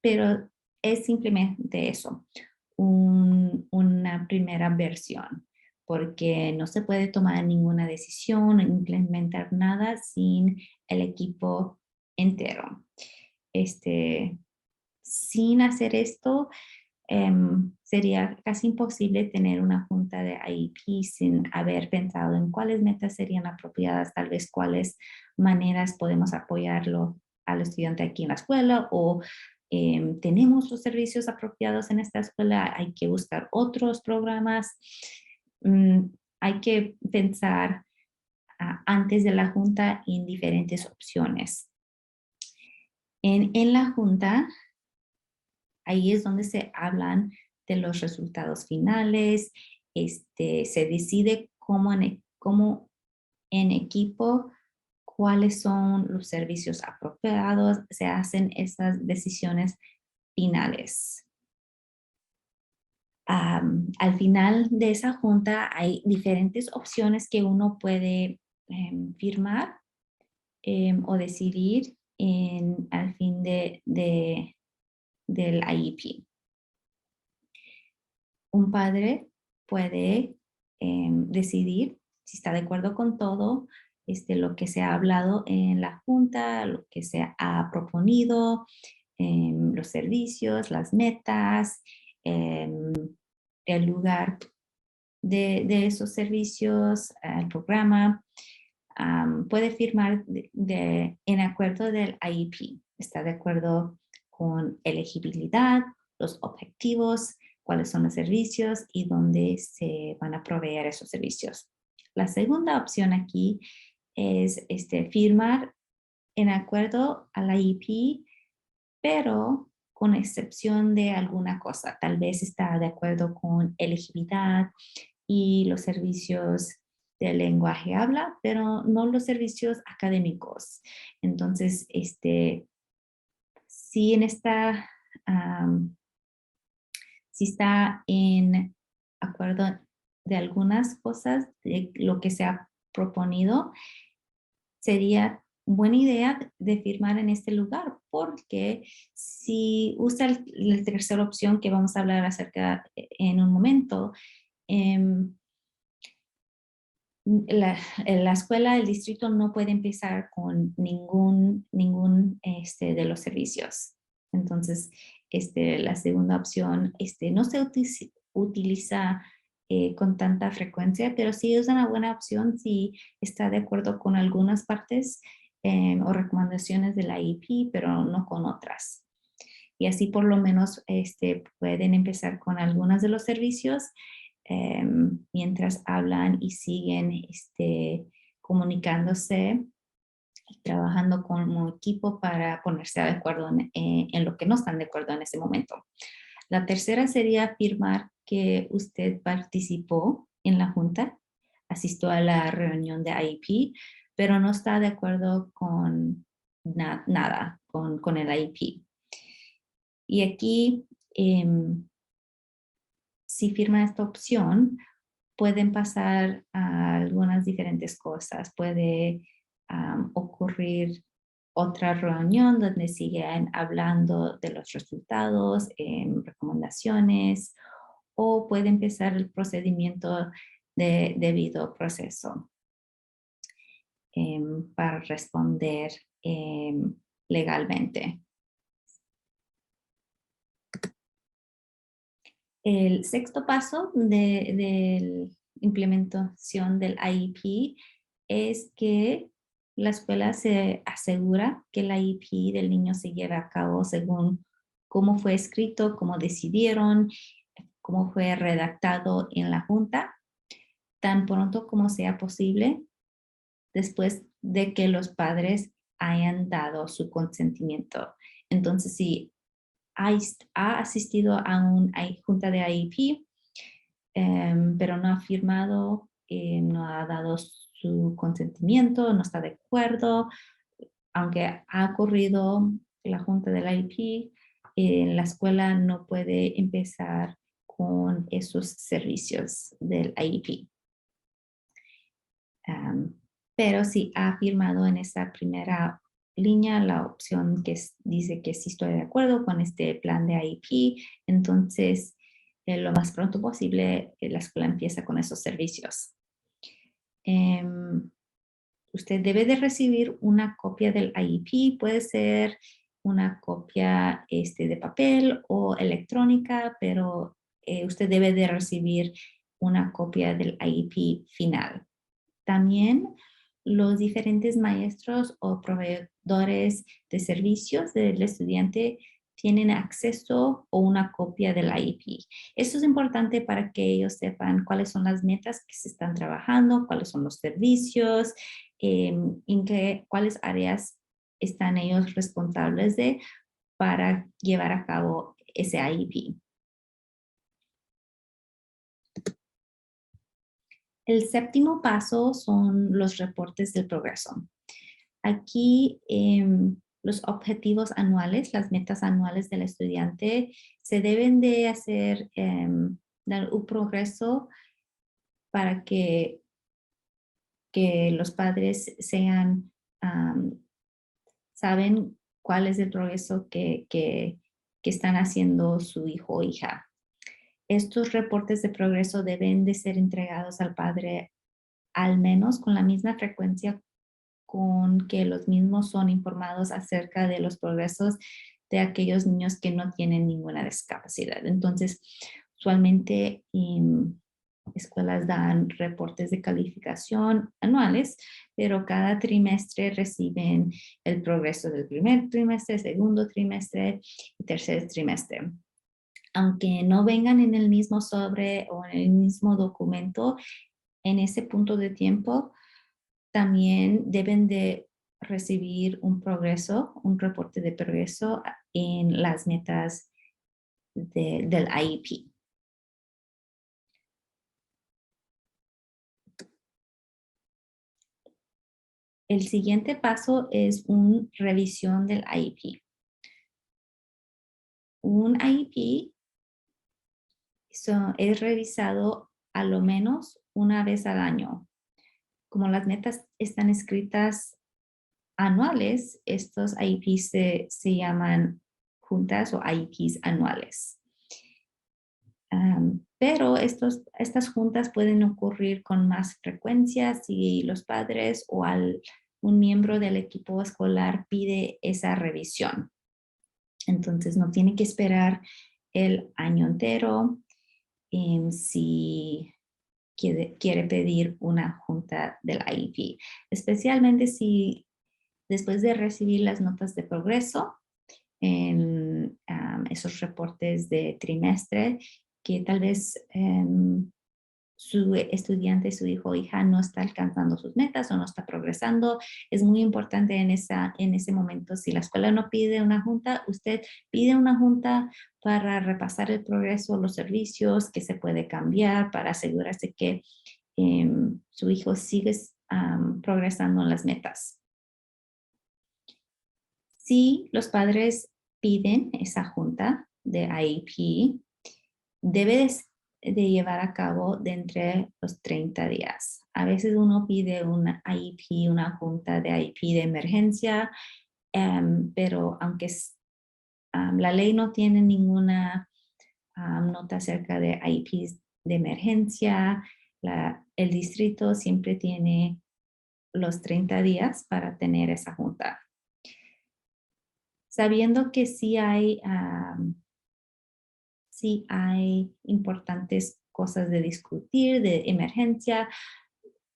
pero es simplemente eso, una primera versión, porque no se puede tomar ninguna decisión, implementar nada sin el equipo entero. Sin hacer esto, sería casi imposible tener una junta de IEP sin haber pensado en cuáles metas serían apropiadas, tal vez cuáles maneras podemos apoyarlo al estudiante aquí en la escuela o tenemos los servicios apropiados en esta escuela, hay que buscar otros programas. Hay que pensar antes de la junta en diferentes opciones. En la junta, ahí es donde se hablan de los resultados finales, se decide cómo en equipo cuáles son los servicios apropiados, se hacen esas decisiones finales. Al final de esa junta hay diferentes opciones que uno puede firmar o decidir al fin del IEP. Un padre puede decidir si está de acuerdo con todo lo que se ha hablado en la junta, lo que se ha proponido, los servicios, las metas, el lugar de esos servicios, el programa. Puede firmar en acuerdo del IEP. Está de acuerdo con elegibilidad, los objetivos, cuáles son los servicios y dónde se van a proveer esos servicios. La segunda opción aquí es firmar en acuerdo a la IEP, pero con excepción de alguna cosa. Tal vez está de acuerdo con elegibilidad y los servicios de lenguaje habla, pero no los servicios académicos. Entonces, si está en acuerdo de algunas cosas de lo que se ha proponido, sería buena idea de firmar en este lugar, porque si usa la tercera opción que vamos a hablar acerca en un momento, la escuela, el distrito no puede empezar con ningún de los servicios. Entonces, la segunda opción no se utiliza con tanta frecuencia, pero sí es una buena opción si está de acuerdo con algunas partes o recomendaciones de la IEP, pero no con otras. Y así por lo menos pueden empezar con algunos de los servicios mientras hablan y siguen comunicándose y trabajando como equipo para ponerse de acuerdo en lo que no están de acuerdo en ese momento. La tercera sería afirmar que usted participó en la junta, asistió a la reunión de IEP, pero no está de acuerdo con nada con el IEP. Y aquí, si firma esta opción, pueden pasar a algunas diferentes cosas. Puede ocurrir otra reunión donde siguen hablando de los resultados, recomendaciones, o puede empezar el procedimiento de debido proceso para responder legalmente. El sexto paso de la implementación del IEP es que la escuela se asegura que el IEP del niño se lleve a cabo según cómo fue escrito, cómo decidieron, cómo fue redactado en la junta, tan pronto como sea posible, después de que los padres hayan dado su consentimiento. Entonces, si ha asistido a una junta de IEP, pero no ha firmado, no ha dado su consentimiento, no está de acuerdo, aunque ha ocurrido la junta del IEP, la escuela no puede empezar con esos servicios del IEP. Pero si ha firmado en esa primera línea la opción que dice que sí estoy de acuerdo con este plan de IEP, entonces lo más pronto posible la escuela empieza con esos servicios. Usted debe de recibir una copia del IEP, puede ser una copia de papel o electrónica, pero usted debe de recibir una copia del IEP final. También los diferentes maestros o proveedores de servicios del estudiante tienen acceso o una copia del IEP. Esto es importante para que ellos sepan cuáles son las metas que se están trabajando, cuáles son los servicios, cuáles áreas están ellos responsables de para llevar a cabo ese IEP. El séptimo paso son los reportes del progreso. Aquí los objetivos anuales, las metas anuales del estudiante se deben de hacer dar un progreso para que los padres saben cuál es el progreso que están haciendo su hijo o hija. Estos reportes de progreso deben de ser entregados al padre al menos con la misma frecuencia con que los mismos son informados acerca de los progresos de aquellos niños que no tienen ninguna discapacidad. Entonces, usualmente escuelas dan reportes de calificación anuales, pero cada trimestre reciben el progreso del primer trimestre, segundo trimestre y tercer trimestre. Aunque no vengan en el mismo sobre o en el mismo documento, en ese punto de tiempo también deben de recibir un reporte de progreso en las metas del IEP. El siguiente paso es una revisión del IEP. Un IEP es revisado a lo menos una vez al año. Como las metas están escritas anuales, estos IEPs se llaman juntas o IEPs anuales. Pero estas juntas pueden ocurrir con más frecuencia si los padres o un miembro del equipo escolar pide esa revisión. Entonces no tiene que esperar el año entero si quiere pedir una junta del IEP, especialmente si después de recibir las notas de progreso en esos reportes de trimestre, que tal vez su estudiante, su hijo o hija no está alcanzando sus metas o no está progresando. Es muy importante en ese momento, si la escuela no pide una junta, usted pide una junta para repasar el progreso, los servicios que se puede cambiar para asegurarse que su hijo sigue progresando en las metas. Si los padres piden esa junta de IEP, debe de llevar a cabo de entre los 30 días. A veces uno pide una IEP, una junta de IEP de emergencia, pero aunque la ley no tiene ninguna nota acerca de IEPs de emergencia, el distrito siempre tiene los 30 días para tener esa junta. Sabiendo que sí hay si hay importantes cosas de discutir, de emergencia.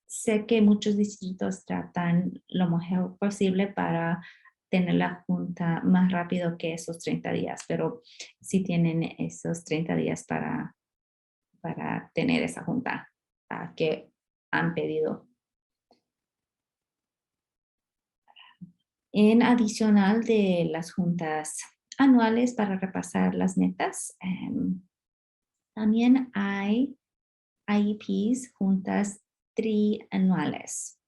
Sé que muchos distritos tratan lo mejor posible para tener la junta más rápido que esos 30 días, pero sí tienen esos 30 días para tener esa junta que han pedido. En adicional de las juntas anuales para repasar las metas, también hay IEPs, juntas trianuales.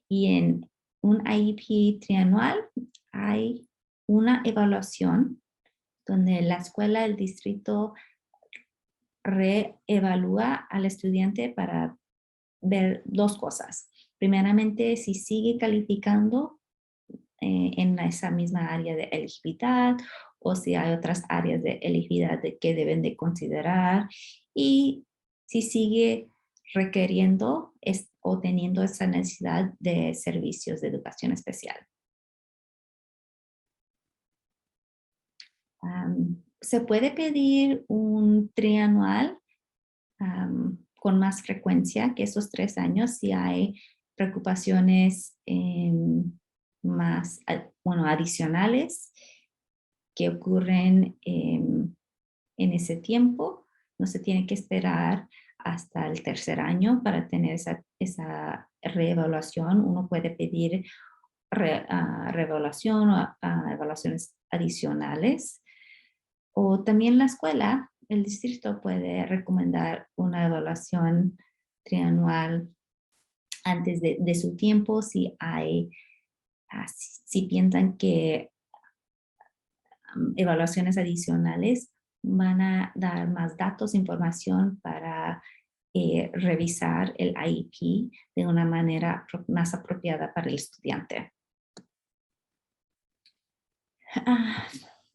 Y en un IEP trianual hay una evaluación donde la escuela, el distrito reevalúa al estudiante para ver dos cosas. Primeramente, si sigue calificando en esa misma área de elegibilidad o si hay otras áreas de elegibilidad que deben de considerar y si sigue requiriendo o teniendo esa necesidad de servicios de educación especial. Se puede pedir un trianual con más frecuencia que esos 3 años si hay preocupaciones más, adicionales que ocurren en ese tiempo. No se tiene que esperar hasta el tercer año para tener esa reevaluación. Uno puede pedir reevaluación o evaluaciones adicionales. O también la escuela, el distrito puede recomendar una evaluación trianual antes de su tiempo si piensan que evaluaciones adicionales van a dar más datos, información para revisar el IEP de una manera más apropiada para el estudiante.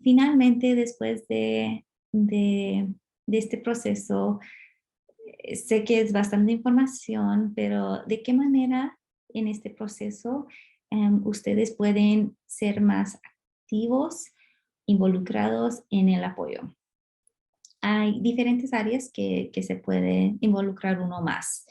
Finalmente, después de este proceso, sé que es bastante información, pero ¿de qué manera en este proceso ustedes pueden ser más activos, involucrados en el apoyo? Hay diferentes áreas que se puede involucrar uno más.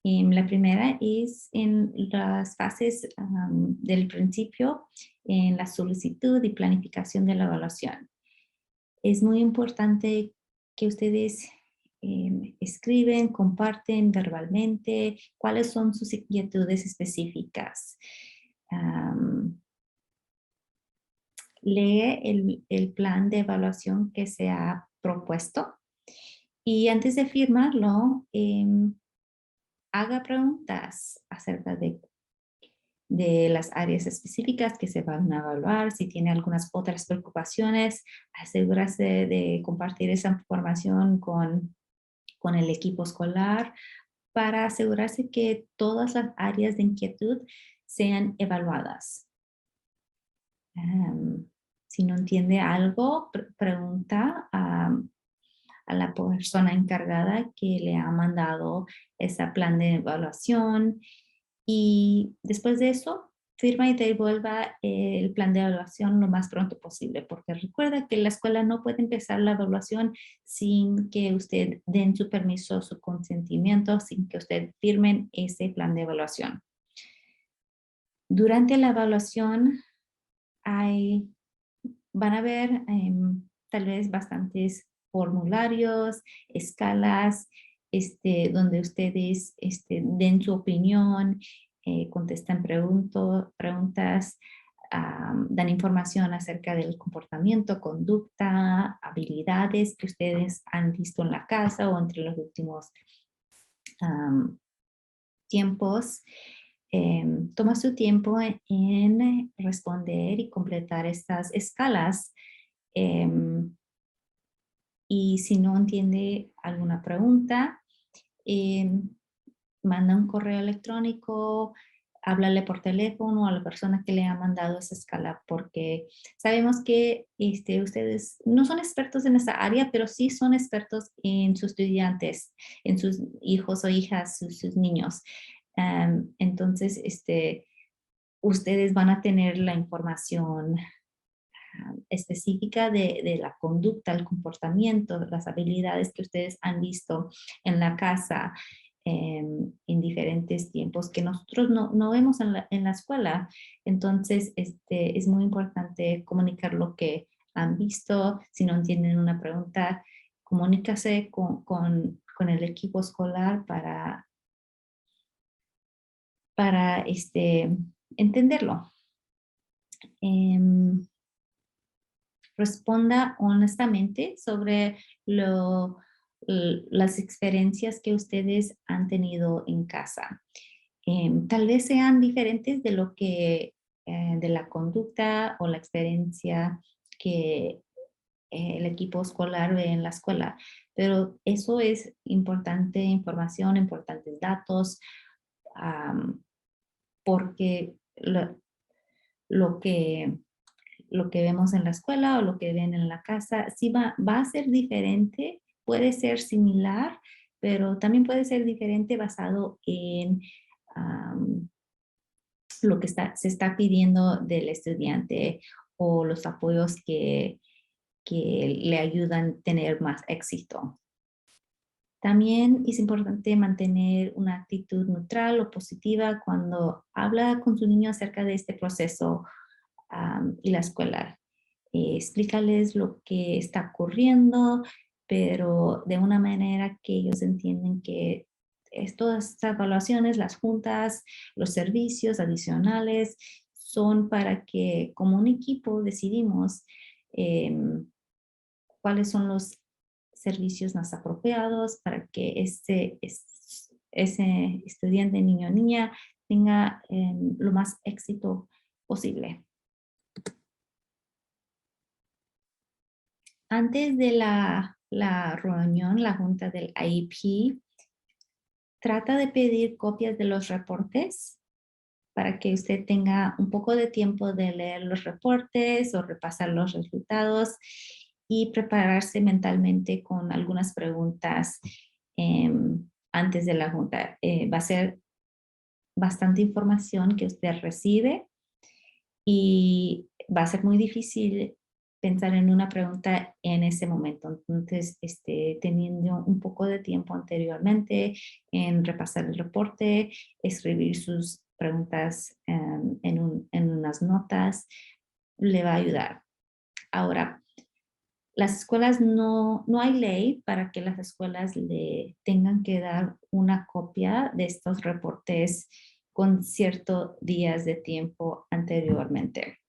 La primera es en las fases del principio, en la solicitud y planificación de la evaluación. Es muy importante que ustedes escriben, comparten verbalmente cuáles son sus inquietudes específicas. Lee el plan de evaluación que se ha propuesto y antes de firmarlo, haga preguntas acerca de las áreas específicas que se van a evaluar. Si tiene algunas otras preocupaciones, asegúrese de compartir esa información con el equipo escolar para asegurarse que todas las áreas de inquietud sean evaluadas. Si no entiende algo, pregunta a la persona encargada que le ha mandado ese plan de evaluación y después de eso, firma y devuelva el plan de evaluación lo más pronto posible, porque recuerda que la escuela no puede empezar la evaluación sin que usted den su permiso, su consentimiento, sin que usted firmen ese plan de evaluación. Durante la evaluación van a haber tal vez bastantes formularios, escalas, donde ustedes den su opinión, contestan preguntas, dan información acerca del comportamiento, conducta, habilidades que ustedes han visto en la casa o entre los últimos tiempos. Toma su tiempo en responder y completar estas escalas. Y si no entiende alguna pregunta, manda un correo electrónico, háblale por teléfono a la persona que le ha mandado esa escala, porque sabemos que ustedes no son expertos en esa área, pero sí son expertos en sus estudiantes, en sus hijos o hijas, sus niños. Entonces, ustedes van a tener la información específica de la conducta, el comportamiento, las habilidades que ustedes han visto en la casa en diferentes tiempos que nosotros no vemos en la escuela. Entonces, es muy importante comunicar lo que han visto. Si no tienen una pregunta, comunícase con el equipo escolar para entenderlo. Responda honestamente sobre las experiencias que ustedes han tenido en casa. Tal vez sean diferentes de lo que, de la conducta o la experiencia que el equipo escolar ve en la escuela, pero eso es importante información, importantes datos, porque lo que vemos en la escuela o lo que ven en la casa, sí va a ser diferente, puede ser similar, pero también puede ser diferente basado en lo que se está pidiendo del estudiante o los apoyos que le ayudan a tener más éxito. También es importante mantener una actitud neutral o positiva cuando habla con su niño acerca de este proceso y la escuela. Explícales lo que está ocurriendo, pero de una manera que ellos entienden que todas estas evaluaciones, las juntas, los servicios adicionales, son para que como un equipo decidimos cuáles son los servicios más apropiados para que ese estudiante, niño o niña, tenga lo más éxito posible. Antes de la reunión, la junta del IEP, trata de pedir copias de los reportes para que usted tenga un poco de tiempo de leer los reportes o repasar los resultados y prepararse mentalmente con algunas preguntas antes de la junta. Va a ser bastante información que usted recibe y va a ser muy difícil pensar en una pregunta en ese momento. Entonces, teniendo un poco de tiempo anteriormente en repasar el reporte, escribir sus preguntas en unas notas, le va a ayudar. Ahora, las escuelas no hay ley para que las escuelas le tengan que dar una copia de estos reportes con ciertos días de tiempo anteriormente.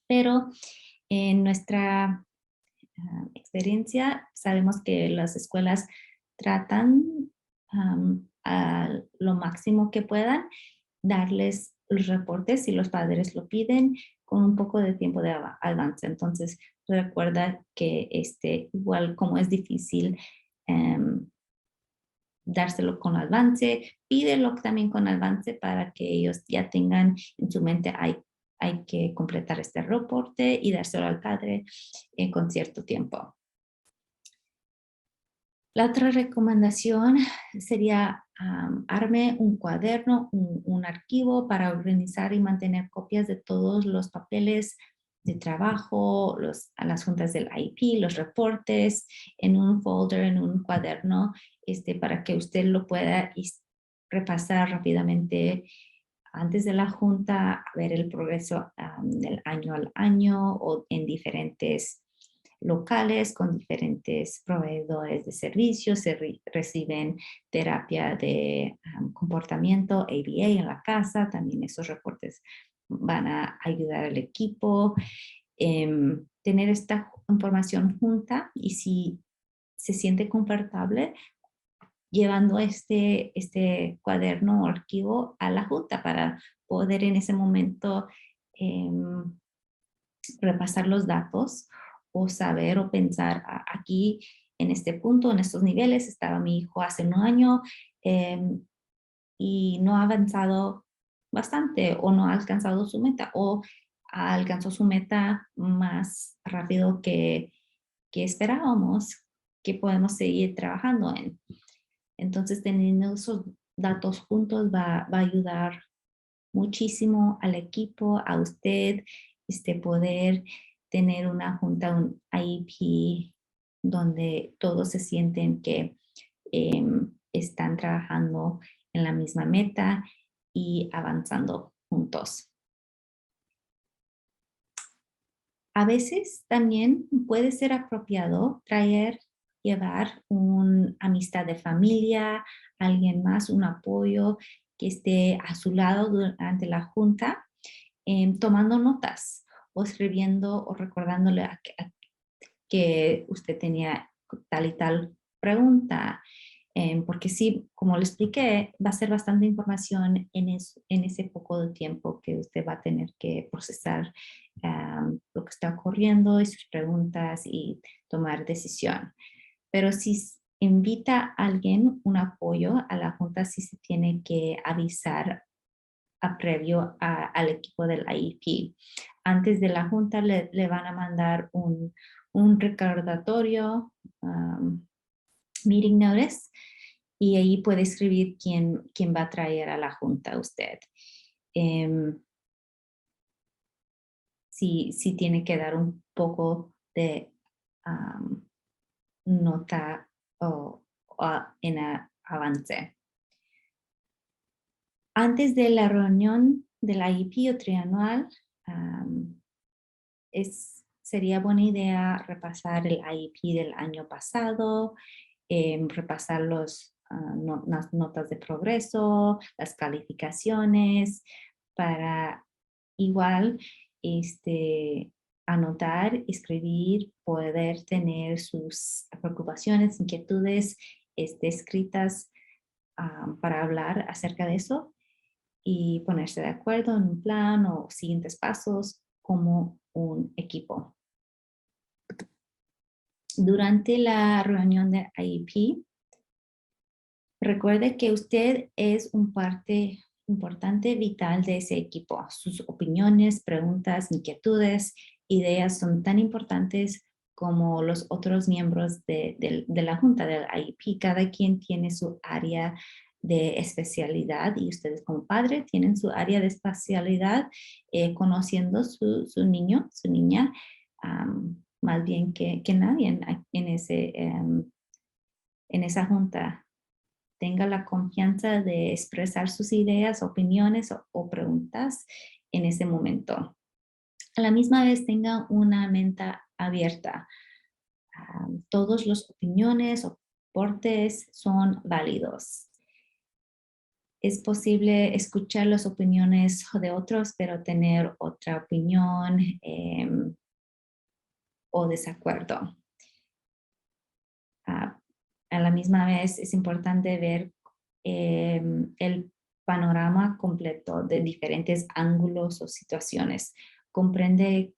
Pero en nuestra experiencia sabemos que las escuelas tratan a lo máximo que puedan darles los reportes si los padres lo piden con un poco de tiempo de avance. Entonces, recuerda que igual como es difícil dárselo con avance, pídelo también con avance para que ellos ya tengan en su mente, hay que completar este reporte y dárselo al padre con cierto tiempo. La otra recomendación sería arme un cuaderno, un archivo para organizar y mantener copias de todos los papeles de trabajo, a las juntas del IEP, los reportes, en un folder, en un cuaderno, para que usted lo pueda repasar rápidamente antes de la junta, ver el progreso del año al año o en diferentes locales con diferentes proveedores de servicios. Se reciben terapia de comportamiento, ABA en la casa. También esos reportes van a ayudar al equipo. Tener esta información junta y si se siente confortable llevando este cuaderno o archivo a la junta para poder en ese momento repasar los datos o saber o pensar aquí en este punto, en estos niveles, estaba mi hijo hace un año y no ha avanzado bastante o no ha alcanzado su meta o alcanzó su meta más rápido que esperábamos, que podemos seguir trabajando en. Entonces, teniendo esos datos juntos va a ayudar muchísimo al equipo, a usted, poder tener una junta, un IEP, donde todos se sienten que están trabajando en la misma meta y avanzando juntos. A veces también puede ser apropiado llevar una amistad de familia, alguien más, un apoyo que esté a su lado durante la junta, tomando notas o escribiendo o recordándole que usted tenía tal y tal pregunta. Porque sí, como le expliqué, va a ser bastante información en ese poco de tiempo que usted va a tener que procesar lo que está ocurriendo y sus preguntas y tomar decisión. Pero si invita a alguien un apoyo a la junta, sí se tiene que avisar previo al equipo del IEP. Antes de la junta le van a mandar un recordatorio, meeting notice, y ahí puede escribir quién va a traer a la junta a usted. Sí tiene que dar un poco de nota en avance. Antes de la reunión del IEP o trianual, sería buena idea repasar el IEP del año pasado, repasar las notas de progreso, las calificaciones, para igual anotar, escribir, poder tener sus preocupaciones, inquietudes escritas para hablar acerca de eso y ponerse de acuerdo en un plan o siguientes pasos como un equipo. Durante la reunión de IEP, recuerde que usted es un parte importante, vital de ese equipo. Sus opiniones, preguntas, inquietudes, ideas son tan importantes como los otros miembros de la junta del IEP. Cada quien tiene su área de especialidad y ustedes como padre tienen su área de especialidad conociendo su niño, su niña, más bien que nadie en esa junta. Tenga la confianza de expresar sus ideas, opiniones o preguntas en ese momento. A la misma vez tenga una mente abierta. Todas las opiniones o aportes son válidos. Es posible escuchar las opiniones de otros, pero tener otra opinión o desacuerdo. A la misma vez es importante ver el panorama completo de diferentes ángulos o situaciones. Comprende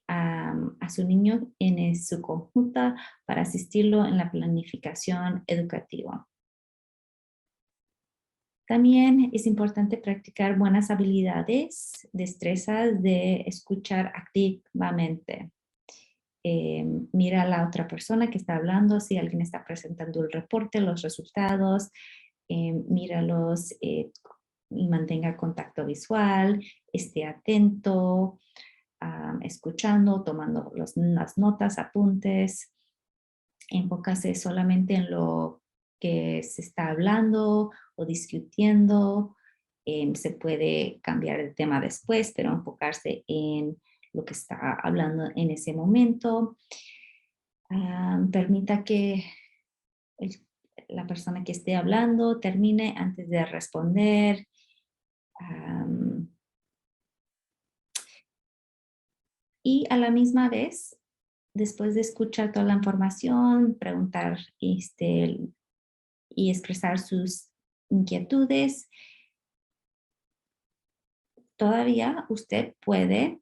a su niño en su conjunta para asistirlo en la planificación educativa. También es importante practicar buenas habilidades, destrezas de escuchar activamente. Mira a la otra persona que está hablando, si alguien está presentando el reporte, los resultados, míralos y mantenga contacto visual, esté atento, escuchando, tomando las notas, apuntes, enfócase solamente en lo que se está hablando o discutiendo. Se puede cambiar el tema después, pero enfocarse en lo que está hablando en ese momento. Permita que la persona que esté hablando termine antes de responder. Y a la misma vez, después de escuchar toda la información, preguntar y expresar sus inquietudes, todavía usted puede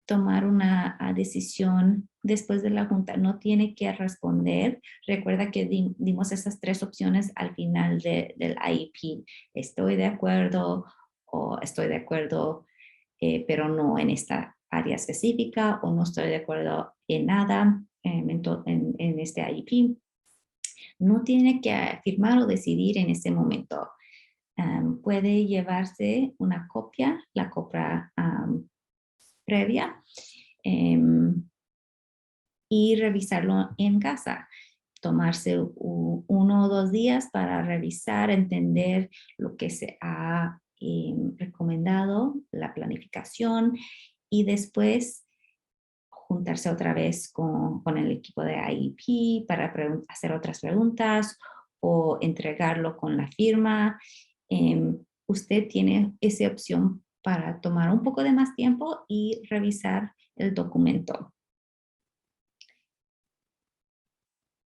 tomar una decisión después de la junta. No tiene que responder. Recuerda que dimos esas 3 opciones al final del IEP. Estoy de acuerdo o estoy de acuerdo, pero no en esta área específica, o no estoy de acuerdo en nada en este IEP. No tiene que afirmar o decidir en ese momento. Puede llevarse una copia, la copia previa, y revisarlo en casa. Tomarse 1 o 2 días para revisar, entender lo que se ha recomendado, la planificación, y después juntarse otra vez con el equipo de IEP para hacer otras preguntas o entregarlo con la firma. Usted tiene esa opción para tomar un poco de más tiempo y revisar el documento.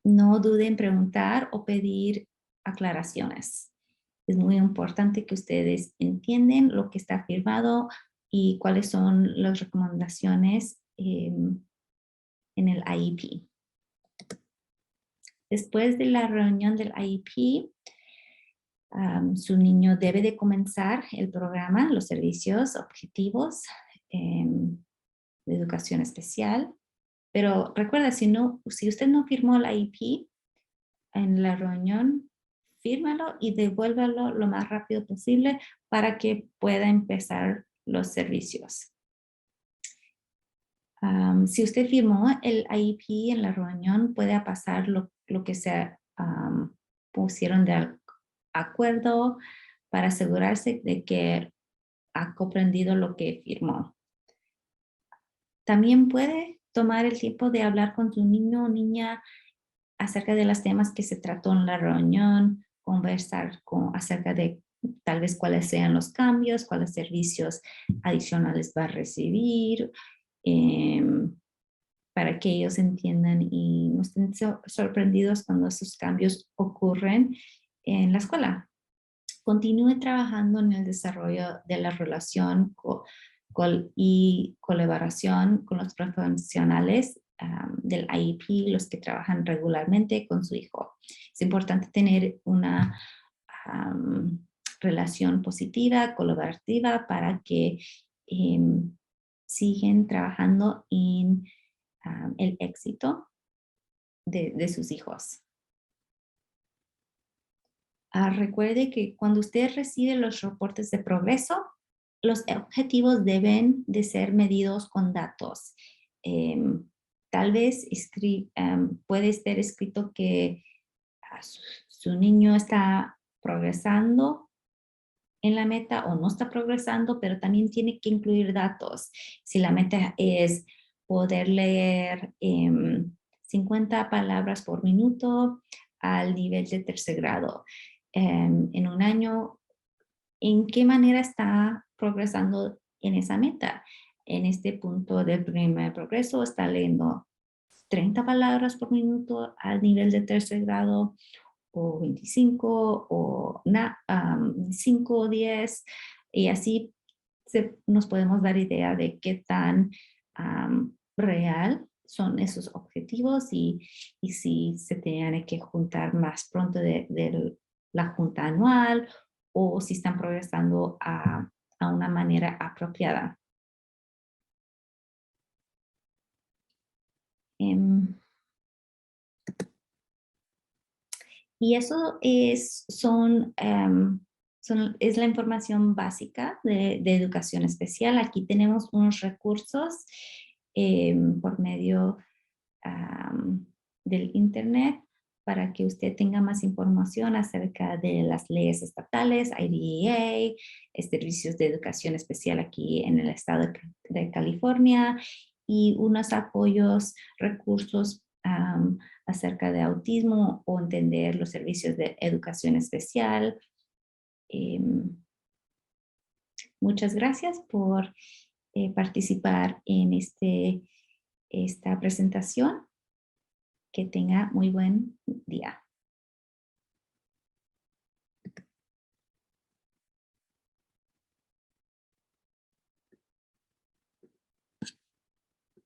No duden en preguntar o pedir aclaraciones. Es muy importante que ustedes entiendan lo que está firmado y cuáles son las recomendaciones en el IEP. Después de la reunión del IEP, su niño debe de comenzar el programa, los servicios, objetivos de educación especial. Pero recuerda, si usted no firmó el IEP en la reunión, fírmalo y devuélvalo lo más rápido posible para que pueda empezar los servicios. Si usted firmó el IEP en la reunión, puede pasar lo que se pusieron de acuerdo para asegurarse de que ha comprendido lo que firmó. También puede tomar el tiempo de hablar con su niño o niña acerca de los temas que se trató en la reunión, conversar acerca de tal vez cuáles sean los cambios, cuáles servicios adicionales va a recibir, para que ellos entiendan y no estén sorprendidos cuando esos cambios ocurren en la escuela. Continúe trabajando en el desarrollo de la relación y colaboración con los profesionales del IEP, los que trabajan regularmente con su hijo. Es importante tener una relación positiva, colaborativa, para que sigan trabajando en el éxito de sus hijos. Recuerde que cuando usted recibe los reportes de progreso, los objetivos deben de ser medidos con datos. Tal vez puede estar escrito que su niño está progresando en la meta o no está progresando, pero también tiene que incluir datos. Si la meta es poder leer 50 palabras por minuto al nivel de 3er grado en un año, ¿en qué manera está progresando en esa meta? En este punto del primer progreso está leyendo 30 palabras por minuto al nivel de 3er grado, o 25, o 5 o 10, y así nos podemos dar idea de qué tan real son esos objetivos y si se tiene que juntar más pronto de la junta anual o si están progresando a una manera apropiada. Y eso es la información básica de educación especial. Aquí tenemos unos recursos por medio del internet para que usted tenga más información acerca de las leyes estatales, IDEA, servicios de educación especial aquí en el estado de California, y unos apoyos, recursos acerca de autismo o entender los servicios de educación especial. Muchas gracias por participar en esta presentación. Que tenga muy buen día.